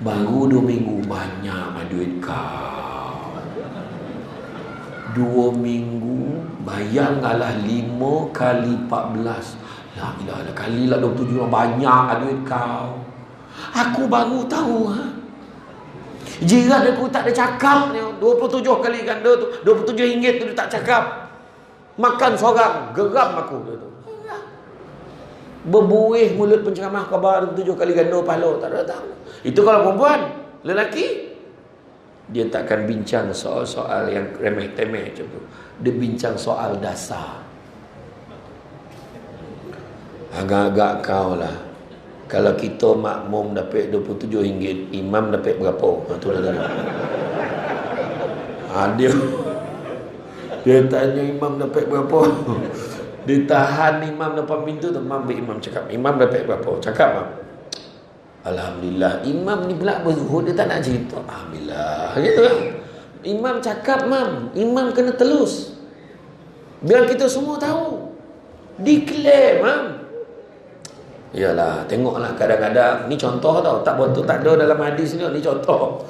Baru 2 minggu, banyak duit kau. 2 minggu, bayanglah 5 kali 14. La ilaha illallah, kali lah 27, banyak duit kau. Aku baru tahu jiran aku tak ada cakap ni, 27 kali ganda tu, RM27 tu dia tak cakap. Makan seorang, geram aku dia tu. Berbuih mulut penceramah khabar 7 kali ganda pahala, tak ada tahu. Itu kalau perempuan. Lelaki, dia takkan bincang soal-soal yang remeh-temeh macam tu. Dia bincang soal dasar. Agak-agak kau lah, kalau kita makmum dapat RM27, imam dapat berapa? Tu lah tanya. Dia tanya imam dapat berapa. Dia tahan imam depan pintu tu. Imam cakap, imam dapat berapa? Cakap mam. Alhamdulillah, imam ni pula berzuhud, dia tak nak cerita. Alhamdulillah, gitu lah. Imam cakap mam, imam kena telus, biar kita semua tahu. Declare mam. Yalah, tengoklah kadang-kadang ni contoh tau, tak betul, tak ada dalam hadis ni contoh.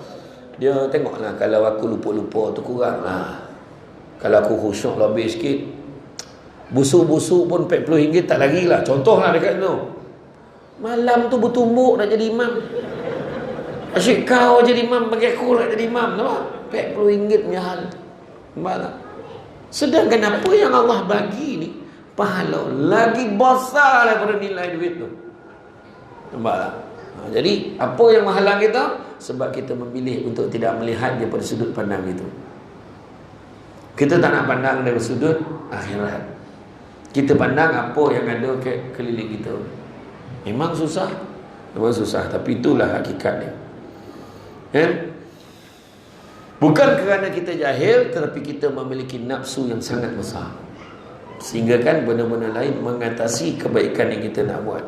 Dia tengoklah, kalau aku lupa-lupa tu kurang lah. Kalau aku khusyuk lebih sikit, busuk-busuk pun RM40 tak lagi lah. Contoh lah dekat tu. Malam tu bertumbuk nak jadi imam. Asyik kau jadi imam, bagi aku nak jadi imam. Nampak? RM40 punya hal. Nampak tak? Sedangkan apa yang Allah bagi ni, pahala lagi besar daripada nilai duit tu. Nampak tak? Jadi apa yang menghalang kita? Sebab kita memilih untuk tidak melihat daripada sudut pandang itu. Kita tak nak pandang dari sudut akhirat. Kita pandang apa yang ada keliling kita. Memang susah, tapi itulah hakikatnya. Bukan kerana kita jahil, tetapi kita memiliki nafsu yang sangat besar, sehingga kan benda-benda lain mengatasi kebaikan yang kita nak buat.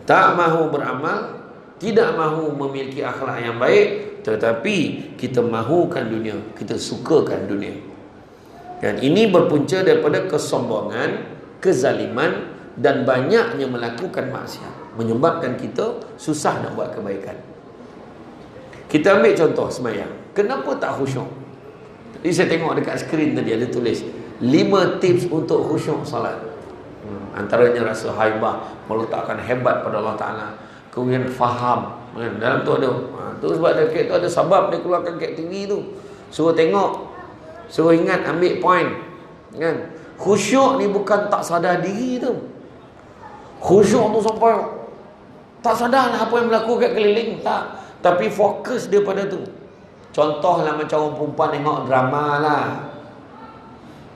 Tak mahu beramal, tidak mahu memiliki akhlak yang baik, tetapi kita mahukan dunia, kita sukakan dunia. Dan ini berpunca daripada kesombongan, kezaliman dan banyaknya melakukan maksiat, menyebabkan kita susah nak buat kebaikan. Kita ambil contoh semayang. Kenapa tak khusyuk? Jadi saya tengok dekat skrin tadi ada tulis 5 tips untuk khusyuk salat. Antaranya rasa haibah, meletakkan hebat pada Allah Ta'ala, kemudian faham. Dalam tu ada tu sebab dekat tu ada sabab dia keluarkan kat tinggi tu. Suruh tengok, suruh ingat, ambil point kan. Khusyuk ni bukan tak sadar diri tu. Khusyuk tu sampai tak sadar lah apa yang berlaku kat keliling, tak. Tapi fokus dia pada tu. Contohlah macam orang perempuan tengok drama lah.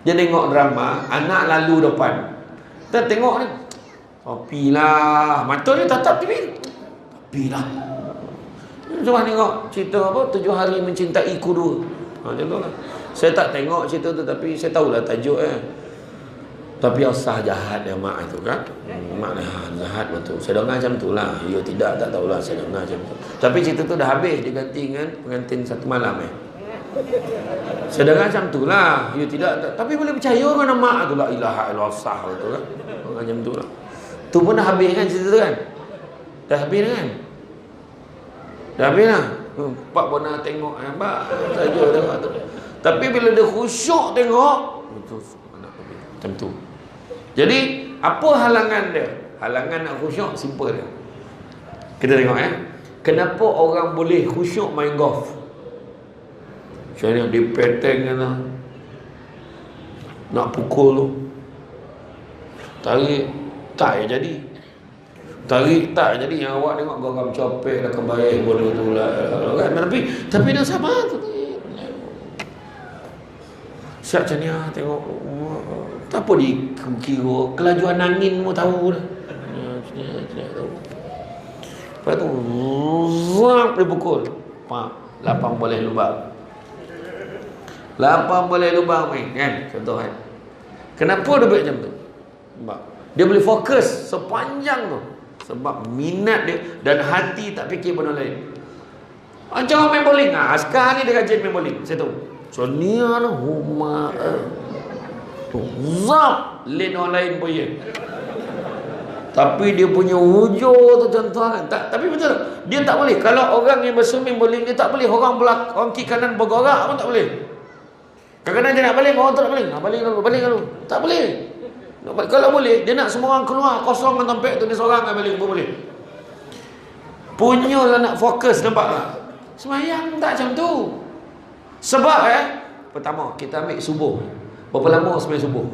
Dia tengok drama, anak lalu depan. Kita tengok ni, topilah, mata dia tatap TV, topilah. Cuba tengok cerita apa, 7 hari mencintaiku 2. Macam tu lah. Saya tak tengok cerita tu, tapi saya tahulah tajuk Tapi asah jahat dia mak tu kan. Mak jahat betul. Saya dengar macam tu lah. Ya tidak, tak tahulah, saya dengar macam tu. Tapi cerita tu dah habis, diganti dengan pengantin 1 malam Saya dengar macam tu lah. Ya tidak, tak. Tapi boleh percaya kan mak tu lah. Ilaha illallah sah tu kan. Macam tu lah. Tu pun dah habis kan cerita tu kan. Dah habis kan. Dah habis lah. Pak pun nak tengok Pak saja tengok tu. Tapi bila dia khusyuk tengok, betul macam tu. Jadi apa halangan dia? Halangan nak khusyuk simple dia. Kita tengok kenapa orang boleh khusyuk main golf? Saya di peteng kan, nak pukul tu, tarik tak jadi. Tarik tak jadi. Yang awak tengok geram copek dah kebaik bodoh tu lah kan. Tapi dia sabar tu. Siap macam ni tengok. Tak apa dikira kelajuan angin mu tahu dah. Lepas tu zap dia pukul. Pak, lapang boleh lubang. Lapang boleh lubang main kan. Contoh kan. Kenapa dia buat macam tu? Sebab dia boleh fokus sepanjang tu. Sebab minat dia dan hati tak fikir benda lain. Macam main bowling. Sekarang ni dia rajin main bowling. Saya tahu. So ni lah rumah zap lane orang lain pun ya. Tapi dia punya hujur tu contoh kan tak, tapi betul dia tak boleh. Kalau orang yang berswimming bowling dia tak boleh. Orang kiri kanan bergerak pun tak boleh. Kadang-kadang dia nak baling, orang tu nak baling. Baling dulu. Tak boleh. Kalau boleh dia nak semua orang keluar kosong dengan tempat tu, dia seorang nak baling pun boleh. Punyalah nak fokus, nampak tak? Semayang tak macam tu. Sebab pertama kita ambil subuh. Berapa lama sembahyang subuh?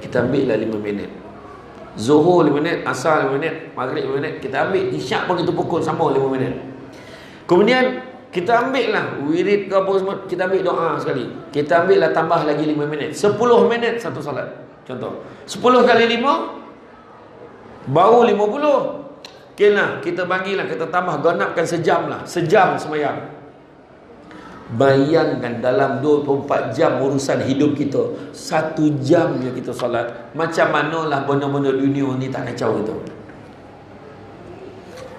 Kita ambil lah 5 minit. Zuhur 5 minit, asar 5 minit, maghrib 5 minit, kita ambil. Isyak pun kita pukul sama 5 minit. Kemudian kita ambil lah wirid ke apa semua, kita ambil doa sekali. Kita ambil lah tambah lagi 5 minit. 10 minit satu solat. Contoh 10 kali 5 baru 50. Okay lah, kita bagilah, kita tambah, ganapkan sejam lah. Sejam semayang. Bayangkan dalam 24 jam urusan hidup kita, 1 jam je kita solat. Macam manalah benda-benda dunia ni tak kacau gitu.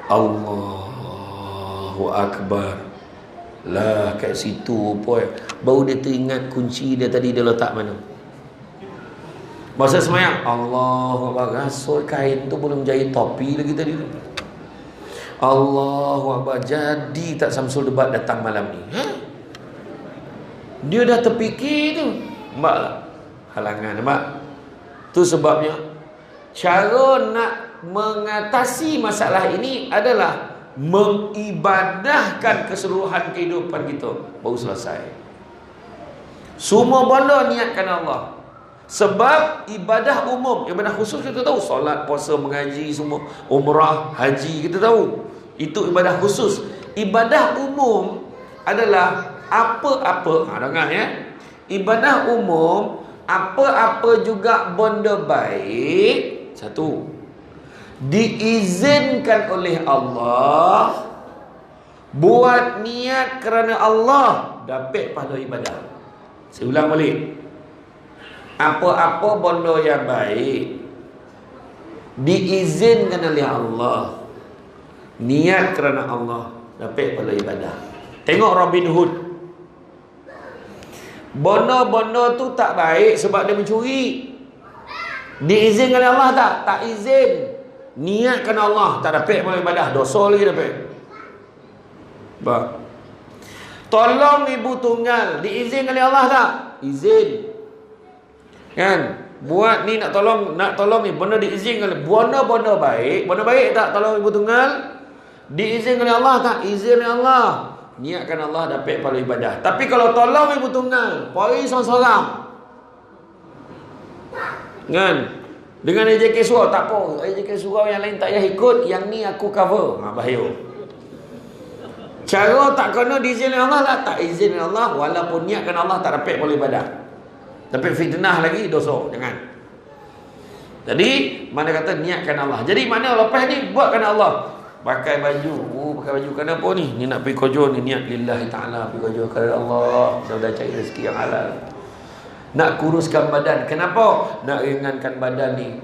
Allahu Akbar. Lah kat situ boy, baru dia teringat kunci dia tadi dia letak mana. Masa semayang, Allahu Akbar, rasoi kain tu belum jahit topi lagi tadi tu. Allahu Akbar, jadi tak Samsul Debat datang malam ni. Dia dah terfikir tu. Nampak tak? Halangan, nampak? Tu sebabnya cara nak mengatasi masalah ini adalah mengibadahkan keseluruhan kehidupan kita. Baru selesai. Semua benda niatkan Allah. Sebab ibadah umum, ibadah khusus kita tahu, solat, puasa, mengaji semua, umrah, haji kita tahu. Itu ibadah khusus. Ibadah umum adalah apa-apa, dengar ya. Ibadah umum, apa-apa juga benda baik, satu, diizinkan oleh Allah, buat niat kerana Allah, dapat pahala ibadah. Saya ulang balik. Apa-apa benda yang baik diizinkan oleh Allah, niat kerana Allah, dapat pahala ibadah. Tengok Robin Hood. Benda-benda tu tak baik sebab dia mencuri. Diizinkan oleh Allah tak? Tak izin. Niatkan Allah, tak dapat pahala ibadah, dosa lagi dapat. Baik. Tolong ibu tunggal, diizinkan oleh Allah tak? Izin. Kan? Buat ni nak tolong ni, benda diizinkan oleh, benda-benda baik, benda baik tak tolong ibu tunggal? Diizinkan oleh Allah tak? Izin oleh Allah. Niatkan Allah, dapat pahala ibadah. Tapi kalau tolong ibu tunggal, pori seorang-seorang, kan? Dengan AJK surau, tak apa, AJK surau yang lain tak payah ikut, yang ni aku cover. Bahaya. Cara tak kena diizin oleh Allah lah, tak izin oleh Allah, walaupun niatkan Allah, tak dapat pahala ibadah. Tapi fitnah lagi, dosa. Jangan. Jadi mana kata niatkan Allah. Jadi mana lepas ni buatkan Allah. Pakai baju, pakai baju kenapa ni? Ni nak pergi kerja ni, niat lillahi ta'ala, pergi kerja kerana Allah, sudah cari rezeki yang halal. Nak kuruskan badan, kenapa? Nak ringankan badan ni.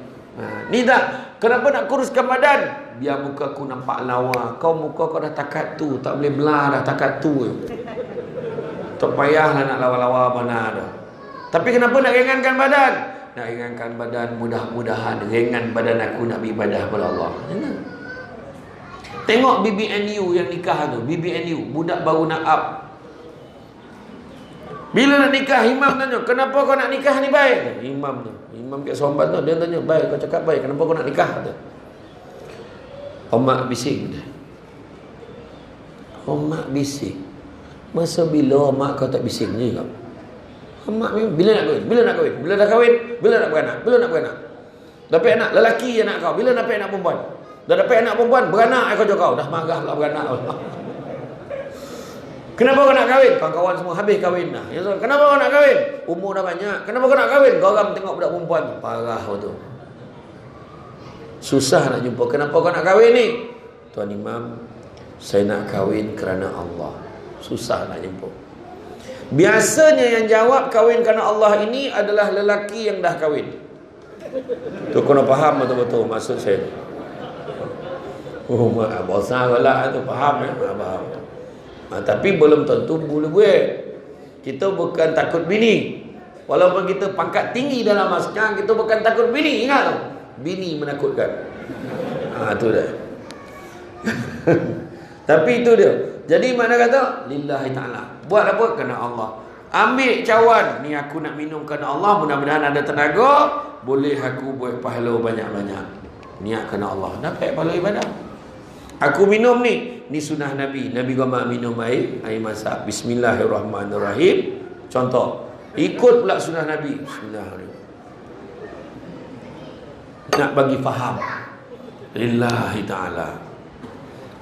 Ni tak, kenapa nak kuruskan badan? Biar muka aku nampak lawa. Kau muka kau dah takat tu, tak boleh belah dah takat tu. Tak payahlah nak lawa-lawa mana dah. Tapi kenapa nak ringankan badan? Nak ringankan badan, mudah-mudahan ringan badan aku nak beribadah kepada Allah. Tengok BBNU yang nikah tu, BBNU, budak baru nak up. Bila nak nikah, imam tanya, kenapa kau nak nikah ni baik? Imam kat Somban tu, dia tanya, baik, kau cakap baik, kenapa kau nak nikah? Omak bising dia. Omak bising. Masa bila omak kau tak bising je kau? Omak bila nak kahwin? Bila nak kahwin? Bila dah kahwin? Bila nak beranak? Bila nak beranak? Dapat anak, lelaki anak kau. Bila dapat anak perempuan? Dah dapat anak perempuan, beranak kau kau. Dah marah pula beranak. Kenapa kau nak kahwin? Kawan-kawan semua habis kahwin dah. Kenapa kau nak kahwin? Umur dah banyak. Kenapa kau nak kahwin? Kau orang tengok budak perempuan. Parah tu. Susah nak jumpa. Kenapa kau nak kahwin ni? Tuan Imam, saya nak kahwin kerana Allah. Susah nak jumpa. Biasanya yang jawab kahwin kerana Allah ini adalah lelaki yang dah kahwin. Tu kena faham betul-betul maksud saya. Oh, bosan lah tu, faham ya? Faham. Tapi belum tentu boleh buat. Kita bukan takut bini. Walaupun kita pangkat tinggi dalam masyarakat, kita bukan takut bini. Ingat tu, bini menakutkan. Tu dah. Tapi itu dia. Jadi mana kata? Lillahi ta'ala. Buat apa? Kerana Allah. Ambil cawan. Ni aku nak minum kerana Allah. Mudah-mudahan ada tenaga. Boleh aku buat pahala banyak-banyak. Niat kerana Allah. Dapat pahala ibadah. Aku minum ni. Ni sunnah Nabi. Nabi gamak minum air masak. Bismillahirrahmanirrahim. Contoh. Ikut pula sunnah Nabi. Bismillahirrahmanirrahim. nak bagi faham lillahi ta'ala.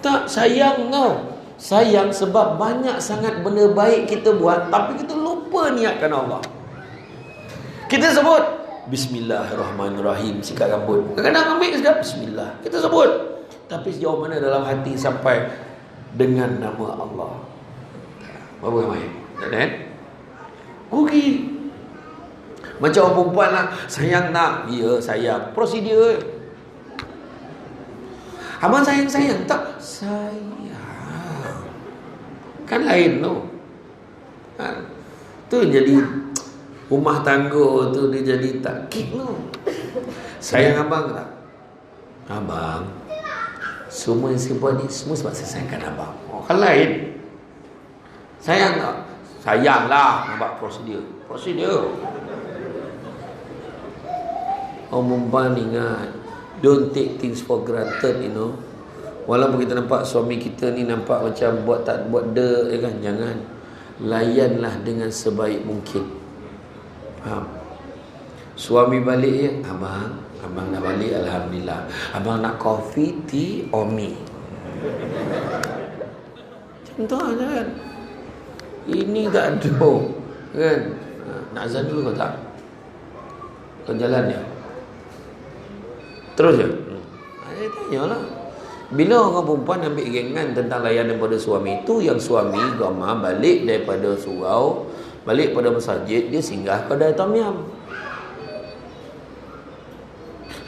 Tak, sayang kau. Sayang sebab banyak sangat benda baik kita buat, tapi kita lupa niatkan Allah. Kita sebut Bismillahirrahmanirrahim, sikat rambut. Kadang-kadang ambil sekejap Bismillah, kita sebut, tapi sejauh mana dalam hati sampai dengan nama Allah? Berapa ramai? Tak ada kan? Rugi. Macam orang perempuan lah, sayang nak. Ya sayang, prosedur. Abang sayang tak? Sayang kan lain tu. Tu jadi rumah tangga tu dia jadi tak kik tu. Sayang abang tak? Abang, semua yang saya buat ni semua sebab saya sayangkan abang. Kan lain. Sayang tak? Sayang lah. Nampak prosedur. Orang perempuan ingat, don't take things for granted, Walaupun kita nampak suami kita ni nampak macam buat tak buat kan, jangan. Layanlah dengan sebaik mungkin. Faham? Suami balik, abang dah balik, alhamdulillah. Abang nak kopi, tea, or mi? Macam tu kan. Ini tak ada kan. Nak azan dulu kau tak? Kau jalan je? Terus je? Saya tanyalah. Bila orang perempuan ambil gengan tentang layanan pada suami itu, yang suami Gama balik daripada surau, balik pada masjid, dia singgah kedai tom yum.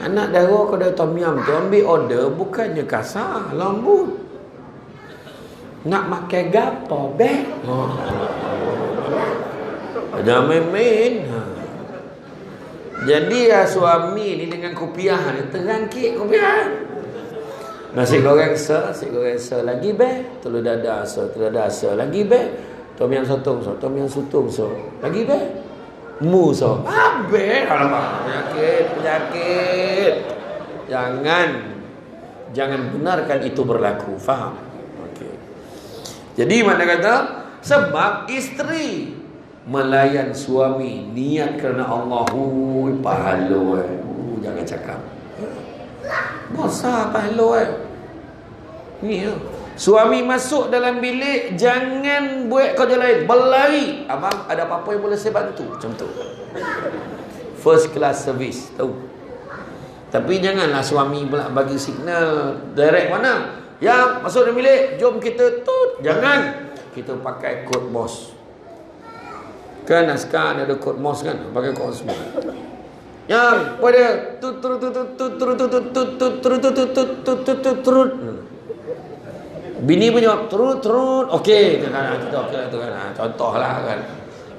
Anak dara kedai tom yum tu ambil order bukannya kasar, lembut. Nak makan gapo be? Jangan main-main. Jadi suami ni dengan kopiah ni terangkit kopiah. Nasi goreng se lagi be, telur dadah se lagi be, tom yum sotong so lagi be, mu so abe. Alamak, penyakit. Jangan benarkan itu berlaku. Faham? Okey. Jadi mana kata, sebab isteri melayan suami niat kerana Allah, pahala jangan cakap besar pahala ni. Suami masuk dalam bilik, jangan buat kerja lain, berlari. Abang ada apa-apa yang boleh saya bantu, macam tu. First class service, tahu. Tapi janganlah suami pula bagi signal direct mana. Yang masuk dalam bilik, jom kita tut. Jangan. Kita pakai kod bos. Kan sekarang ada kod mos kan, pakai kod semua. Yang pada turut. Bini pun jawab turut. Okey, kita tu kan. Contohlah kan.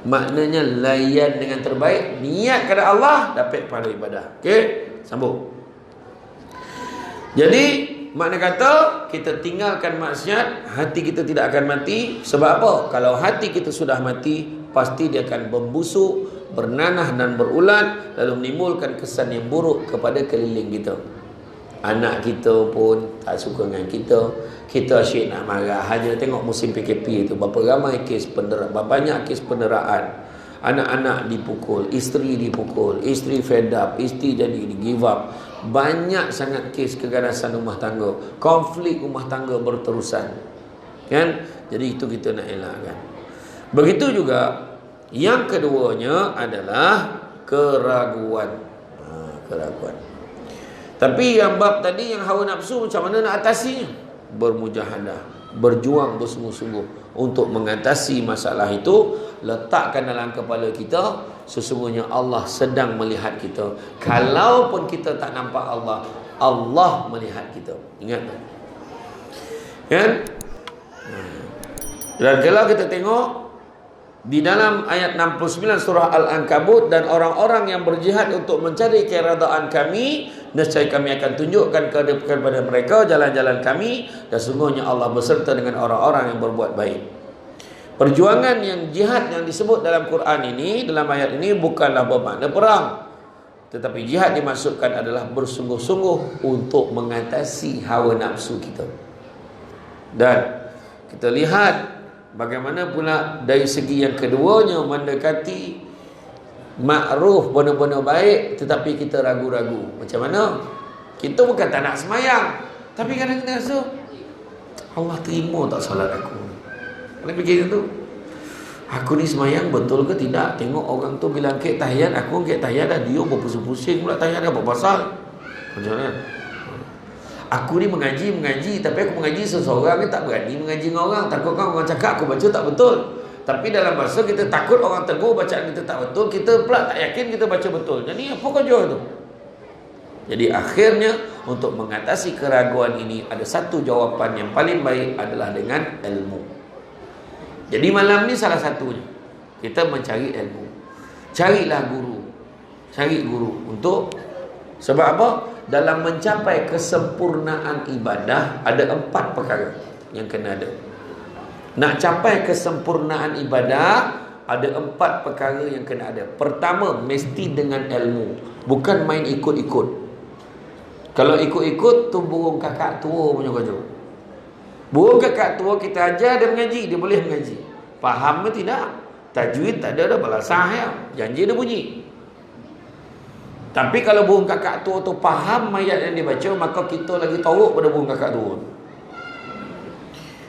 Maknanya layan dengan terbaik, niat kepada Allah, dapat pahala ibadah. Okey, sambung. Jadi makna kata kita tinggalkan maksiat, hati kita tidak akan mati. Sebab apa? Kalau hati kita sudah mati, pasti dia akan membusuk, bernanah dan berulat, lalu menimbulkan kesan yang buruk kepada keliling kita. Anak kita pun tak suka dengan kita. Kita asyik nak marah. Hanya tengok musim PKP itu, berapa ramai kes penderaan, banyak kes penderaan. Anak-anak dipukul, isteri dipukul, isteri fed up, isteri jadi give up. Banyak sangat kes keganasan rumah tangga, konflik rumah tangga berterusan, kan? Jadi itu kita nak elakkan. Begitu juga yang keduanya adalah keraguan. Keraguan. Tapi yang bab tadi, yang hawa nafsu, macam mana nak atasinya? Bermujahadah, berjuang bersungguh-sungguh untuk mengatasi masalah itu. Letakkan dalam kepala kita, sesungguhnya Allah sedang melihat kita. Kalaupun kita tak nampak Allah, Allah melihat kita. Ingat tak? Kan? Dan kalau kita tengok di dalam ayat 69 surah Al-Ankabut, dan orang-orang yang berjihad untuk mencari keredaan kami, nescaya kami akan tunjukkan kepada mereka jalan-jalan kami, dan sungguhnya Allah beserta dengan orang-orang yang berbuat baik. Perjuangan yang jihad yang disebut dalam Quran ini, dalam ayat ini, bukanlah bermakna perang, tetapi jihad dimaksudkan adalah bersungguh-sungguh untuk mengatasi hawa nafsu kita. Dan kita lihat bagaimana pula dari segi yang keduanya mendekati Makruf, benar-benar baik, tetapi kita ragu-ragu. Macam mana? Kita bukan tak nak semayang, tapi kadang kita rasa Allah terima tak solat aku. Kalian fikir tu, aku ni semayang betul ke tidak? Tengok orang tu bila angkat tahiyat, aku angkat tahiyat dah, dia berpusing-pusing pula tahiyat dah, apa pasal? Macam mana? Aku ni mengaji, tapi aku mengaji seseorang ni tak berani mengaji dengan orang. Takut kan orang cakap aku baca tak betul. Tapi dalam masa kita takut orang tegur bacaan kita tak betul, kita pula tak yakin kita baca betul. Jadi apa kerja tu? Jadi akhirnya untuk mengatasi keraguan ini ada satu jawapan yang paling baik adalah dengan ilmu. Jadi malam ni salah satunya kita mencari ilmu. Carilah guru. Cari guru untuk sebab apa? Dalam mencapai kesempurnaan ibadah ada 4 perkara yang kena ada. Nak capai kesempurnaan ibadah ada 4 perkara yang kena ada. Pertama, mesti dengan ilmu, bukan main ikut-ikut. Kalau ikut-ikut tu burung kakak tua punya kerja. Burung kakak tua kita ajar dia mengaji, dia boleh mengaji. Faham ke tidak? Tajwid tak ada dah, balasah ya. Janji dia bunyi. Tapi kalau burung kakak tua tu faham ayat yang dia baca, maka kita lagi teruk pada burung kakak tua.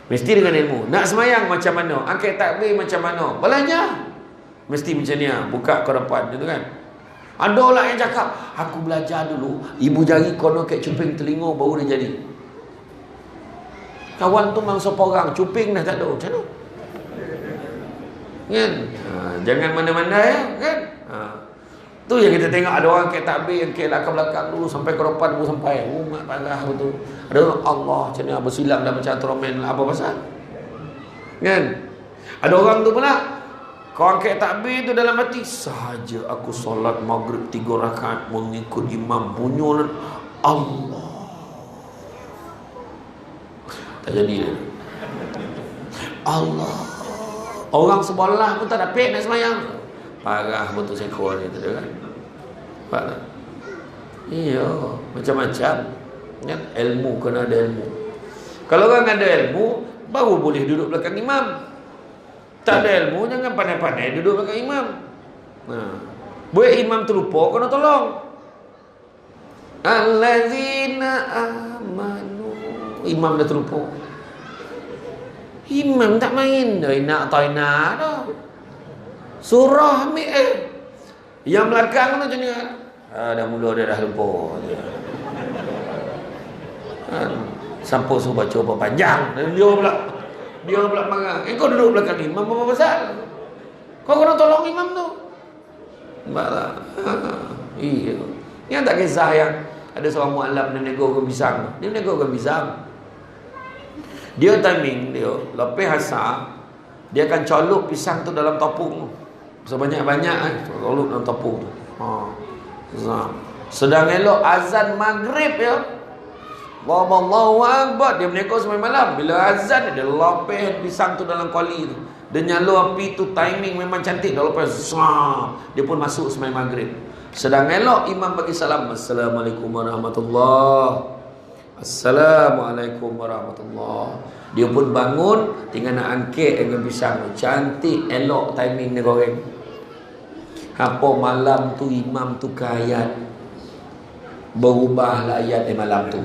Mesti dengan ilmu. Nak semayang macam mana? Angkat takbir macam mana? Belajar. Mesti macam ni, buka ke depan gitu kan. Ada orang yang cakap, aku belajar dulu, ibu jari kono kat cuping telinga baru dia jadi. Kawan tu memang siapa orang, cuping dah tak ada. Macam mana? Kan? Jangan mana-mana ya, kan? Tu yang kita tengok, ada orang kat takbir yang kat belakang dulu sampai ke depan baru sampai. Mak parah betul. Ada orang Allah macam ni bersilam dah macam Ultraman lah, apa pasal? Kan? Ada orang tu pula, kau angkat takbir tu dalam hati, sahaja aku solat maghrib 3 rakaat mengikut imam punya Allah. Tak jadi. Allah. Orang sebelah pun tak dapat nak semayang. Parah betul sekor ni tu kan. Parah. Iya, macam-macam. Kan? Ilmu kena ada ilmu. Kalau orang ada ilmu, baru boleh duduk belakang imam. Tak ada ilmu, jangan pandai-pandai duduk belakang imam. Buat imam terlupa, kena tolong. Allazina amanu. Imam dah terlupa. Imam tak main dah, nak taina dah. Surah ambil yang belakang tu macam ni. Dah mula dia dah lupa. Sampai suruh baca apa panjang, dia pula marah. Kau duduk belakang imam apa pasal? Kau kena tolong imam tu. Marah. Iya. Yang tak kisah yang ada seorang mu'alaf dia menegur pisang. Dia menegur pisang. Dia timing dia, lepas asar, dia akan colok pisang tu dalam topung. Sebanyak-banyak kan, colok dalam topung tu. Sedang elok azan maghrib ya. Allahu Akbar, dia menegur sampai malam. Bila azan dia lepas pisang tu dalam kuali tu. Dia nyala api tu, timing memang cantik. Dah lepas dia pun masuk semai maghrib. Sedang elok imam bagi salam, Assalamualaikum warahmatullahi. Assalamualaikum warahmatullahi. Dia pun bangun, tinggal nak angkat dengan pisang. Cantik, elok timing dia goreng. Apa malam tu imam tu ke ayat, berubahlah ayat di malam tu.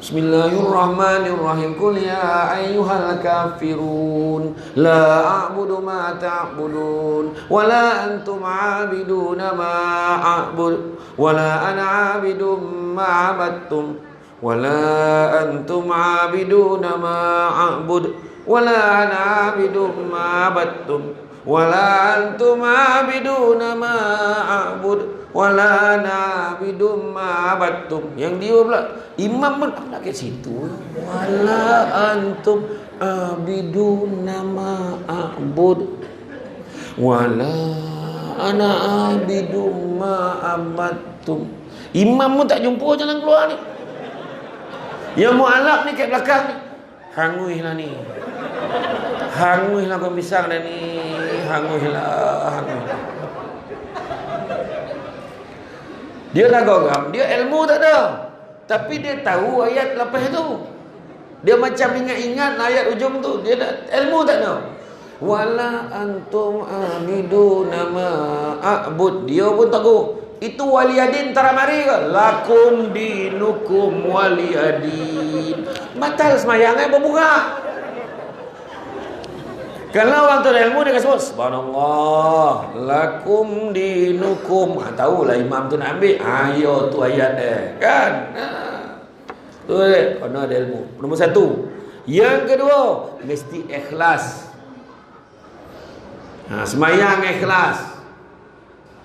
Bismillahirrahmanirrahim. Qul ya ayyuhal kafirun la a'budu ma ta'budun wa la antum 'abiduna ma a'bud wa la ana 'abidum ma 'abadtum wa la antum 'abiduna ma a'bud wa la ana 'abidum ma 'abadtum wa la antum 'abiduna ma a'bud wala na'budum ma'abattum. Yang dia pula imam pun nak kat situ, wala antum abiduna ma'abud wala ana abidum ma'abattum. Imam pun tak jumpa jalan keluar ni. Yang mu'alaf ni kat belakang ni, hanguihlah ni, hanguihlah kau pisang dah ni, hanguihlah. Dia dah geram, dia ilmu tak ada, tapi dia tahu ayat lepas tu. Dia macam ingat-ingat ayat ujung tu. Dia dah, ilmu tak ada. Wala antum abiduna ma a'bud. Dia pun takut. Itu waliyadin taramari ke? Lakum dinukum waliyadin. Batal semayangnya berbunga. Kalau orang tu ada ilmu, dia akan sebut subhanallah, lakum dinukum. Tahulah imam tu nak ambil. Ayo tu ayat dia, kan? Tu dia, kena ada ilmu. Nombor satu. Yang kedua, mesti ikhlas. Semayang ikhlas,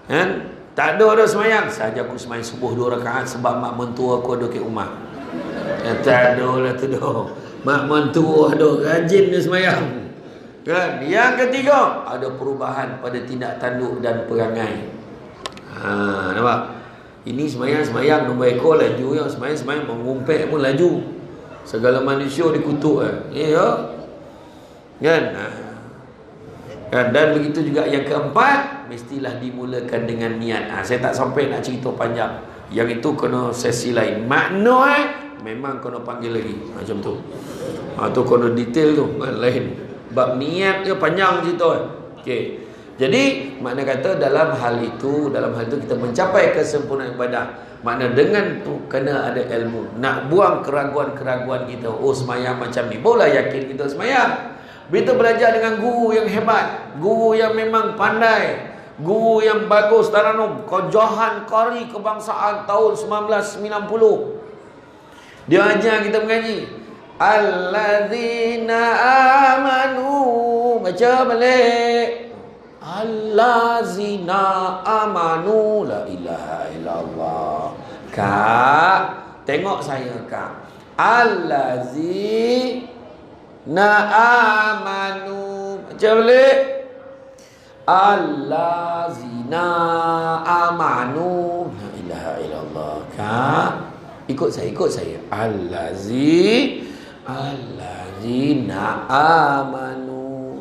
kan? Tak ada semayang. Saja aku semayang subuh 2 rakaat sebab mak mentua aku ada kat rumah. Tak ada lah tu dah. Mak mentua ada, rajin dia semayang. Kan? Yang ketiga, ada perubahan pada tindak tanduk dan perangai. Nampak? Ini semayang nombor ekor laju, yang semayang mengumpet pun laju. Segala manusia dikutuk. Ya. Kan? Kan? Dan begitu juga yang keempat, mestilah dimulakan dengan niat. Saya tak sampai nak cerita panjang. Yang itu kena sesi lain. Makna memang kena panggil lagi. Macam tu. Tu kena detail tu, lain. Bab niat dia panjang cerita. Okey. Jadi makna kata dalam hal itu kita mencapai kesempurnaan ibadah. Makna dengan tu kena ada ilmu. Nak buang keraguan-keraguan kita. Oh, semayang macam ni, boleh yakin kita semayang. Kita belajar dengan guru yang hebat, guru yang memang pandai, guru yang bagus. Taranum Johan Qari kebangsaan tahun 1990. Dia ajar kita mengaji. Allazina amanu. Baca balik. Allazina amanu. La ilaha illallah. Kak, tengok saya kak. Allazina amanu. Baca balik. Allazina amanu. La ilaha illallah. Kak, ikut saya. Allazina amanu.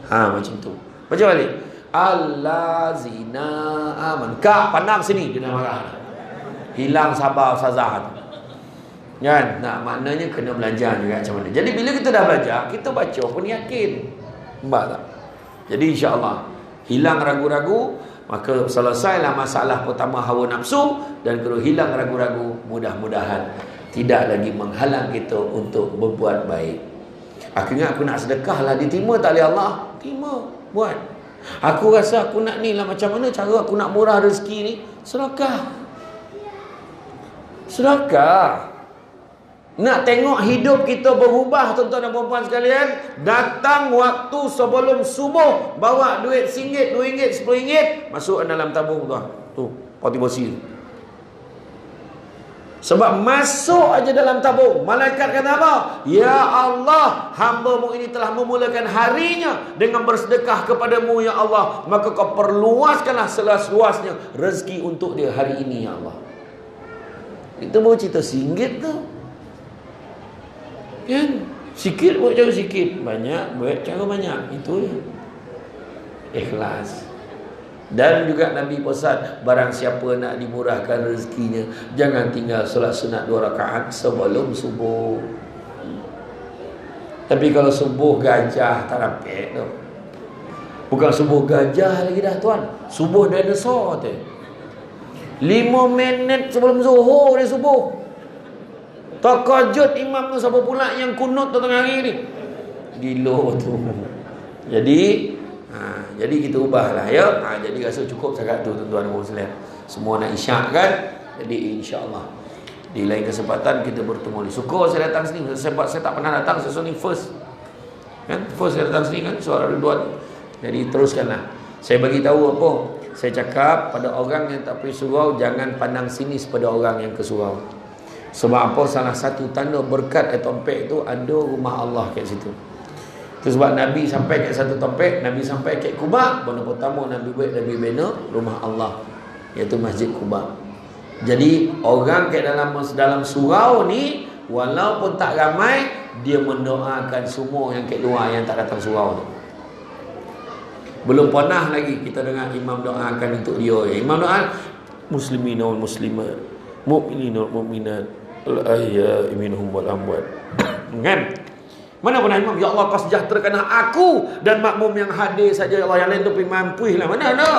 Macam tu. Baca balik. Allazina amanu. Kak, pandang sini. Dia nak marah. Hilang sabar ustazah tu. Kan? Maknanya kena belajar juga macam mana. Jadi bila kita dah belajar, kita baca pun yakin. Nampak tak? Jadi insya-Allah hilang ragu-ragu, maka selesailah masalah pertama hawa nafsu, dan kalau hilang ragu-ragu, mudah-mudahan tidak lagi menghalang kita untuk berbuat baik. Aku ingat aku nak sedekah lah, diterima tak oleh Allah? Terima, buat. Aku rasa aku nak ni lah, macam mana cara aku nak murah rezeki ni? Sedekah. Nak tengok hidup kita berubah, tuan-tuan dan puan-puan sekalian, datang waktu sebelum subuh, bawa duit RM1, RM2, RM10, masuk dalam tabung tu, portibasi. Sebab masuk aja dalam tabung, malaikat kata apa? Ya Allah, hamba-Mu ini telah memulakan harinya dengan bersedekah kepadamu ya Allah, maka kau perluaskanlah seluas-luasnya rezeki untuk dia hari ini ya Allah. Itu baru cerita RM1 tu. Kan? Sikit buat cara sikit, banyak buat cara banyak. Itu je. Ikhlas. Dan juga Nabi pesan, barang siapa nak dimurahkan rezekinya, jangan tinggal solat sunat 2 rakaat sebelum subuh. Tapi kalau subuh gajah tak rapat tu. Bukan subuh gajah lagi dah tuan, subuh dinosaur tu. 5 minit sebelum zuhur dia subuh. Takajud imam tu siapa pula yang kunut tu tengah hari ni? Gila tu. Jadi kita ubahlah ya. Jadi rasa cukup cakap tu tuan-tuan dan puan-puan. Semua nak isyak kan? Jadi insya-Allah di lain kesempatan kita bertemu lagi. Syukur saya datang sini sebab saya tak pernah datang, saya ni first. Kan? First saya datang sini kan, suara Ridwan. Jadi teruskanlah. Saya bagi tahu apa? Saya cakap pada orang yang tak pergi surau, jangan pandang sinis pada orang yang ke surau. Sebab apa? Salah satu tanda berkat tempat itu ada rumah Allah kat situ. Itu sebab Nabi sampai kat satu tempat, Nabi sampai kat Quba, benda pertama Nabi buat, Nabi bina rumah Allah, iaitu Masjid Quba. Jadi orang kat dalam surau ni, walaupun tak ramai, dia mendoakan semua yang kat luar yang tak datang surau tu. Belum pernah lagi kita dengar imam doakan untuk dia. Imam doa muslimin wal muslimat, mu'minin wal mu'minat, al-ahya'i minhum wal amwat. Kan? Mana pernah imam, ya Allah kau sejahterakan aku dan makmum yang hadir saja, ya Allah, yang lain tu pergi mampu lah. Mana ada?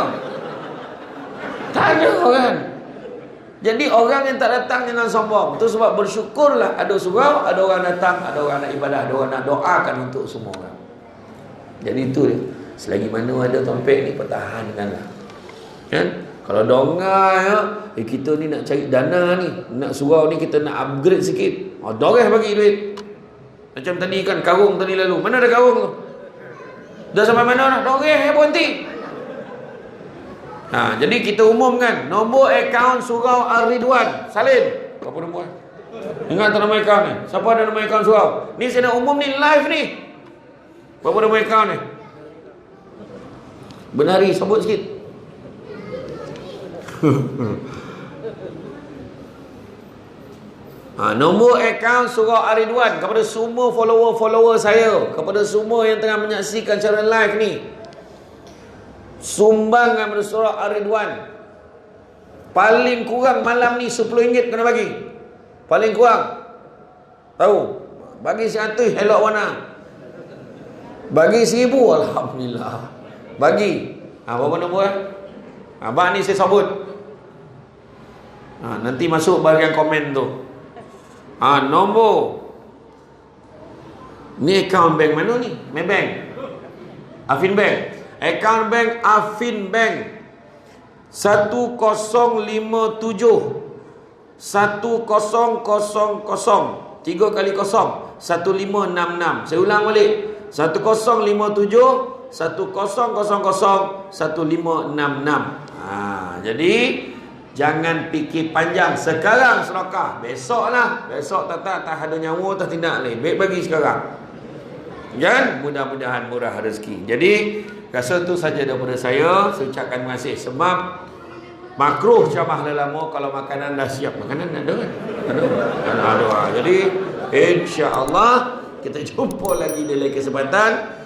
Tak ada kan. Jadi orang yang tak datang jangan sombong. Itu sebab bersyukurlah ada surau, ada orang datang, ada orang nak ibadah, ada orang nak doakan untuk semua orang. Jadi itu dia. Selagi mana ada topik ni, pertahankanlah. Kan? Kalau dongar ya, kita ni nak cari dana ni, nak surau ni kita nak upgrade sikit. Doreh bagi duit. Macam tadi kan, karung tadi lalu. Mana ada karung tu? Dah sampai mana dah? Doreh berhenti. Jadi kita umumkan nombor akaun surau Ar-Ridwan. Salim. Apa nombor? Ingat tak nama akaun ni? Siapa ada nama akaun surau? Ni saya nak umum ni live ni. Berapa nama akaun ni? Benari, sebut sikit. Nombor akaun surau Ar-Ridwan kepada semua follower-follower saya, kepada semua yang tengah menyaksikan secara live ni. Sumbangan kepada surau Ar-Ridwan paling kurang malam ni RM10 kena bagi. Paling kurang. Tahu? Bagi 100 elok warna. Bagi 1000 alhamdulillah. Bagi. Berapa nombor? Abang ni saya sebut. Nanti masuk bahagian komen tu. Nombor. Ni akaun bank mana ni? Maybank. Afin Bank. Akaun bank Afin Bank 1057 1000 3 kali 0 1566. Saya ulang balik. 1057 1000 1566. Jadi jangan fikir panjang sekarang sedekah. Besok lah. Besok tak ada nyawa tak tindak lagi. Baik bagi sekarang. Dan mudah-mudahan murah rezeki. Jadi rasa tu saja daripada saya. Saya ucapkan terima kasih. Sebab makruh cabah lelama kalau makanan dah siap. Makanan ada kan? Ada. Jadi insya-Allah kita jumpa lagi di lain kesempatan.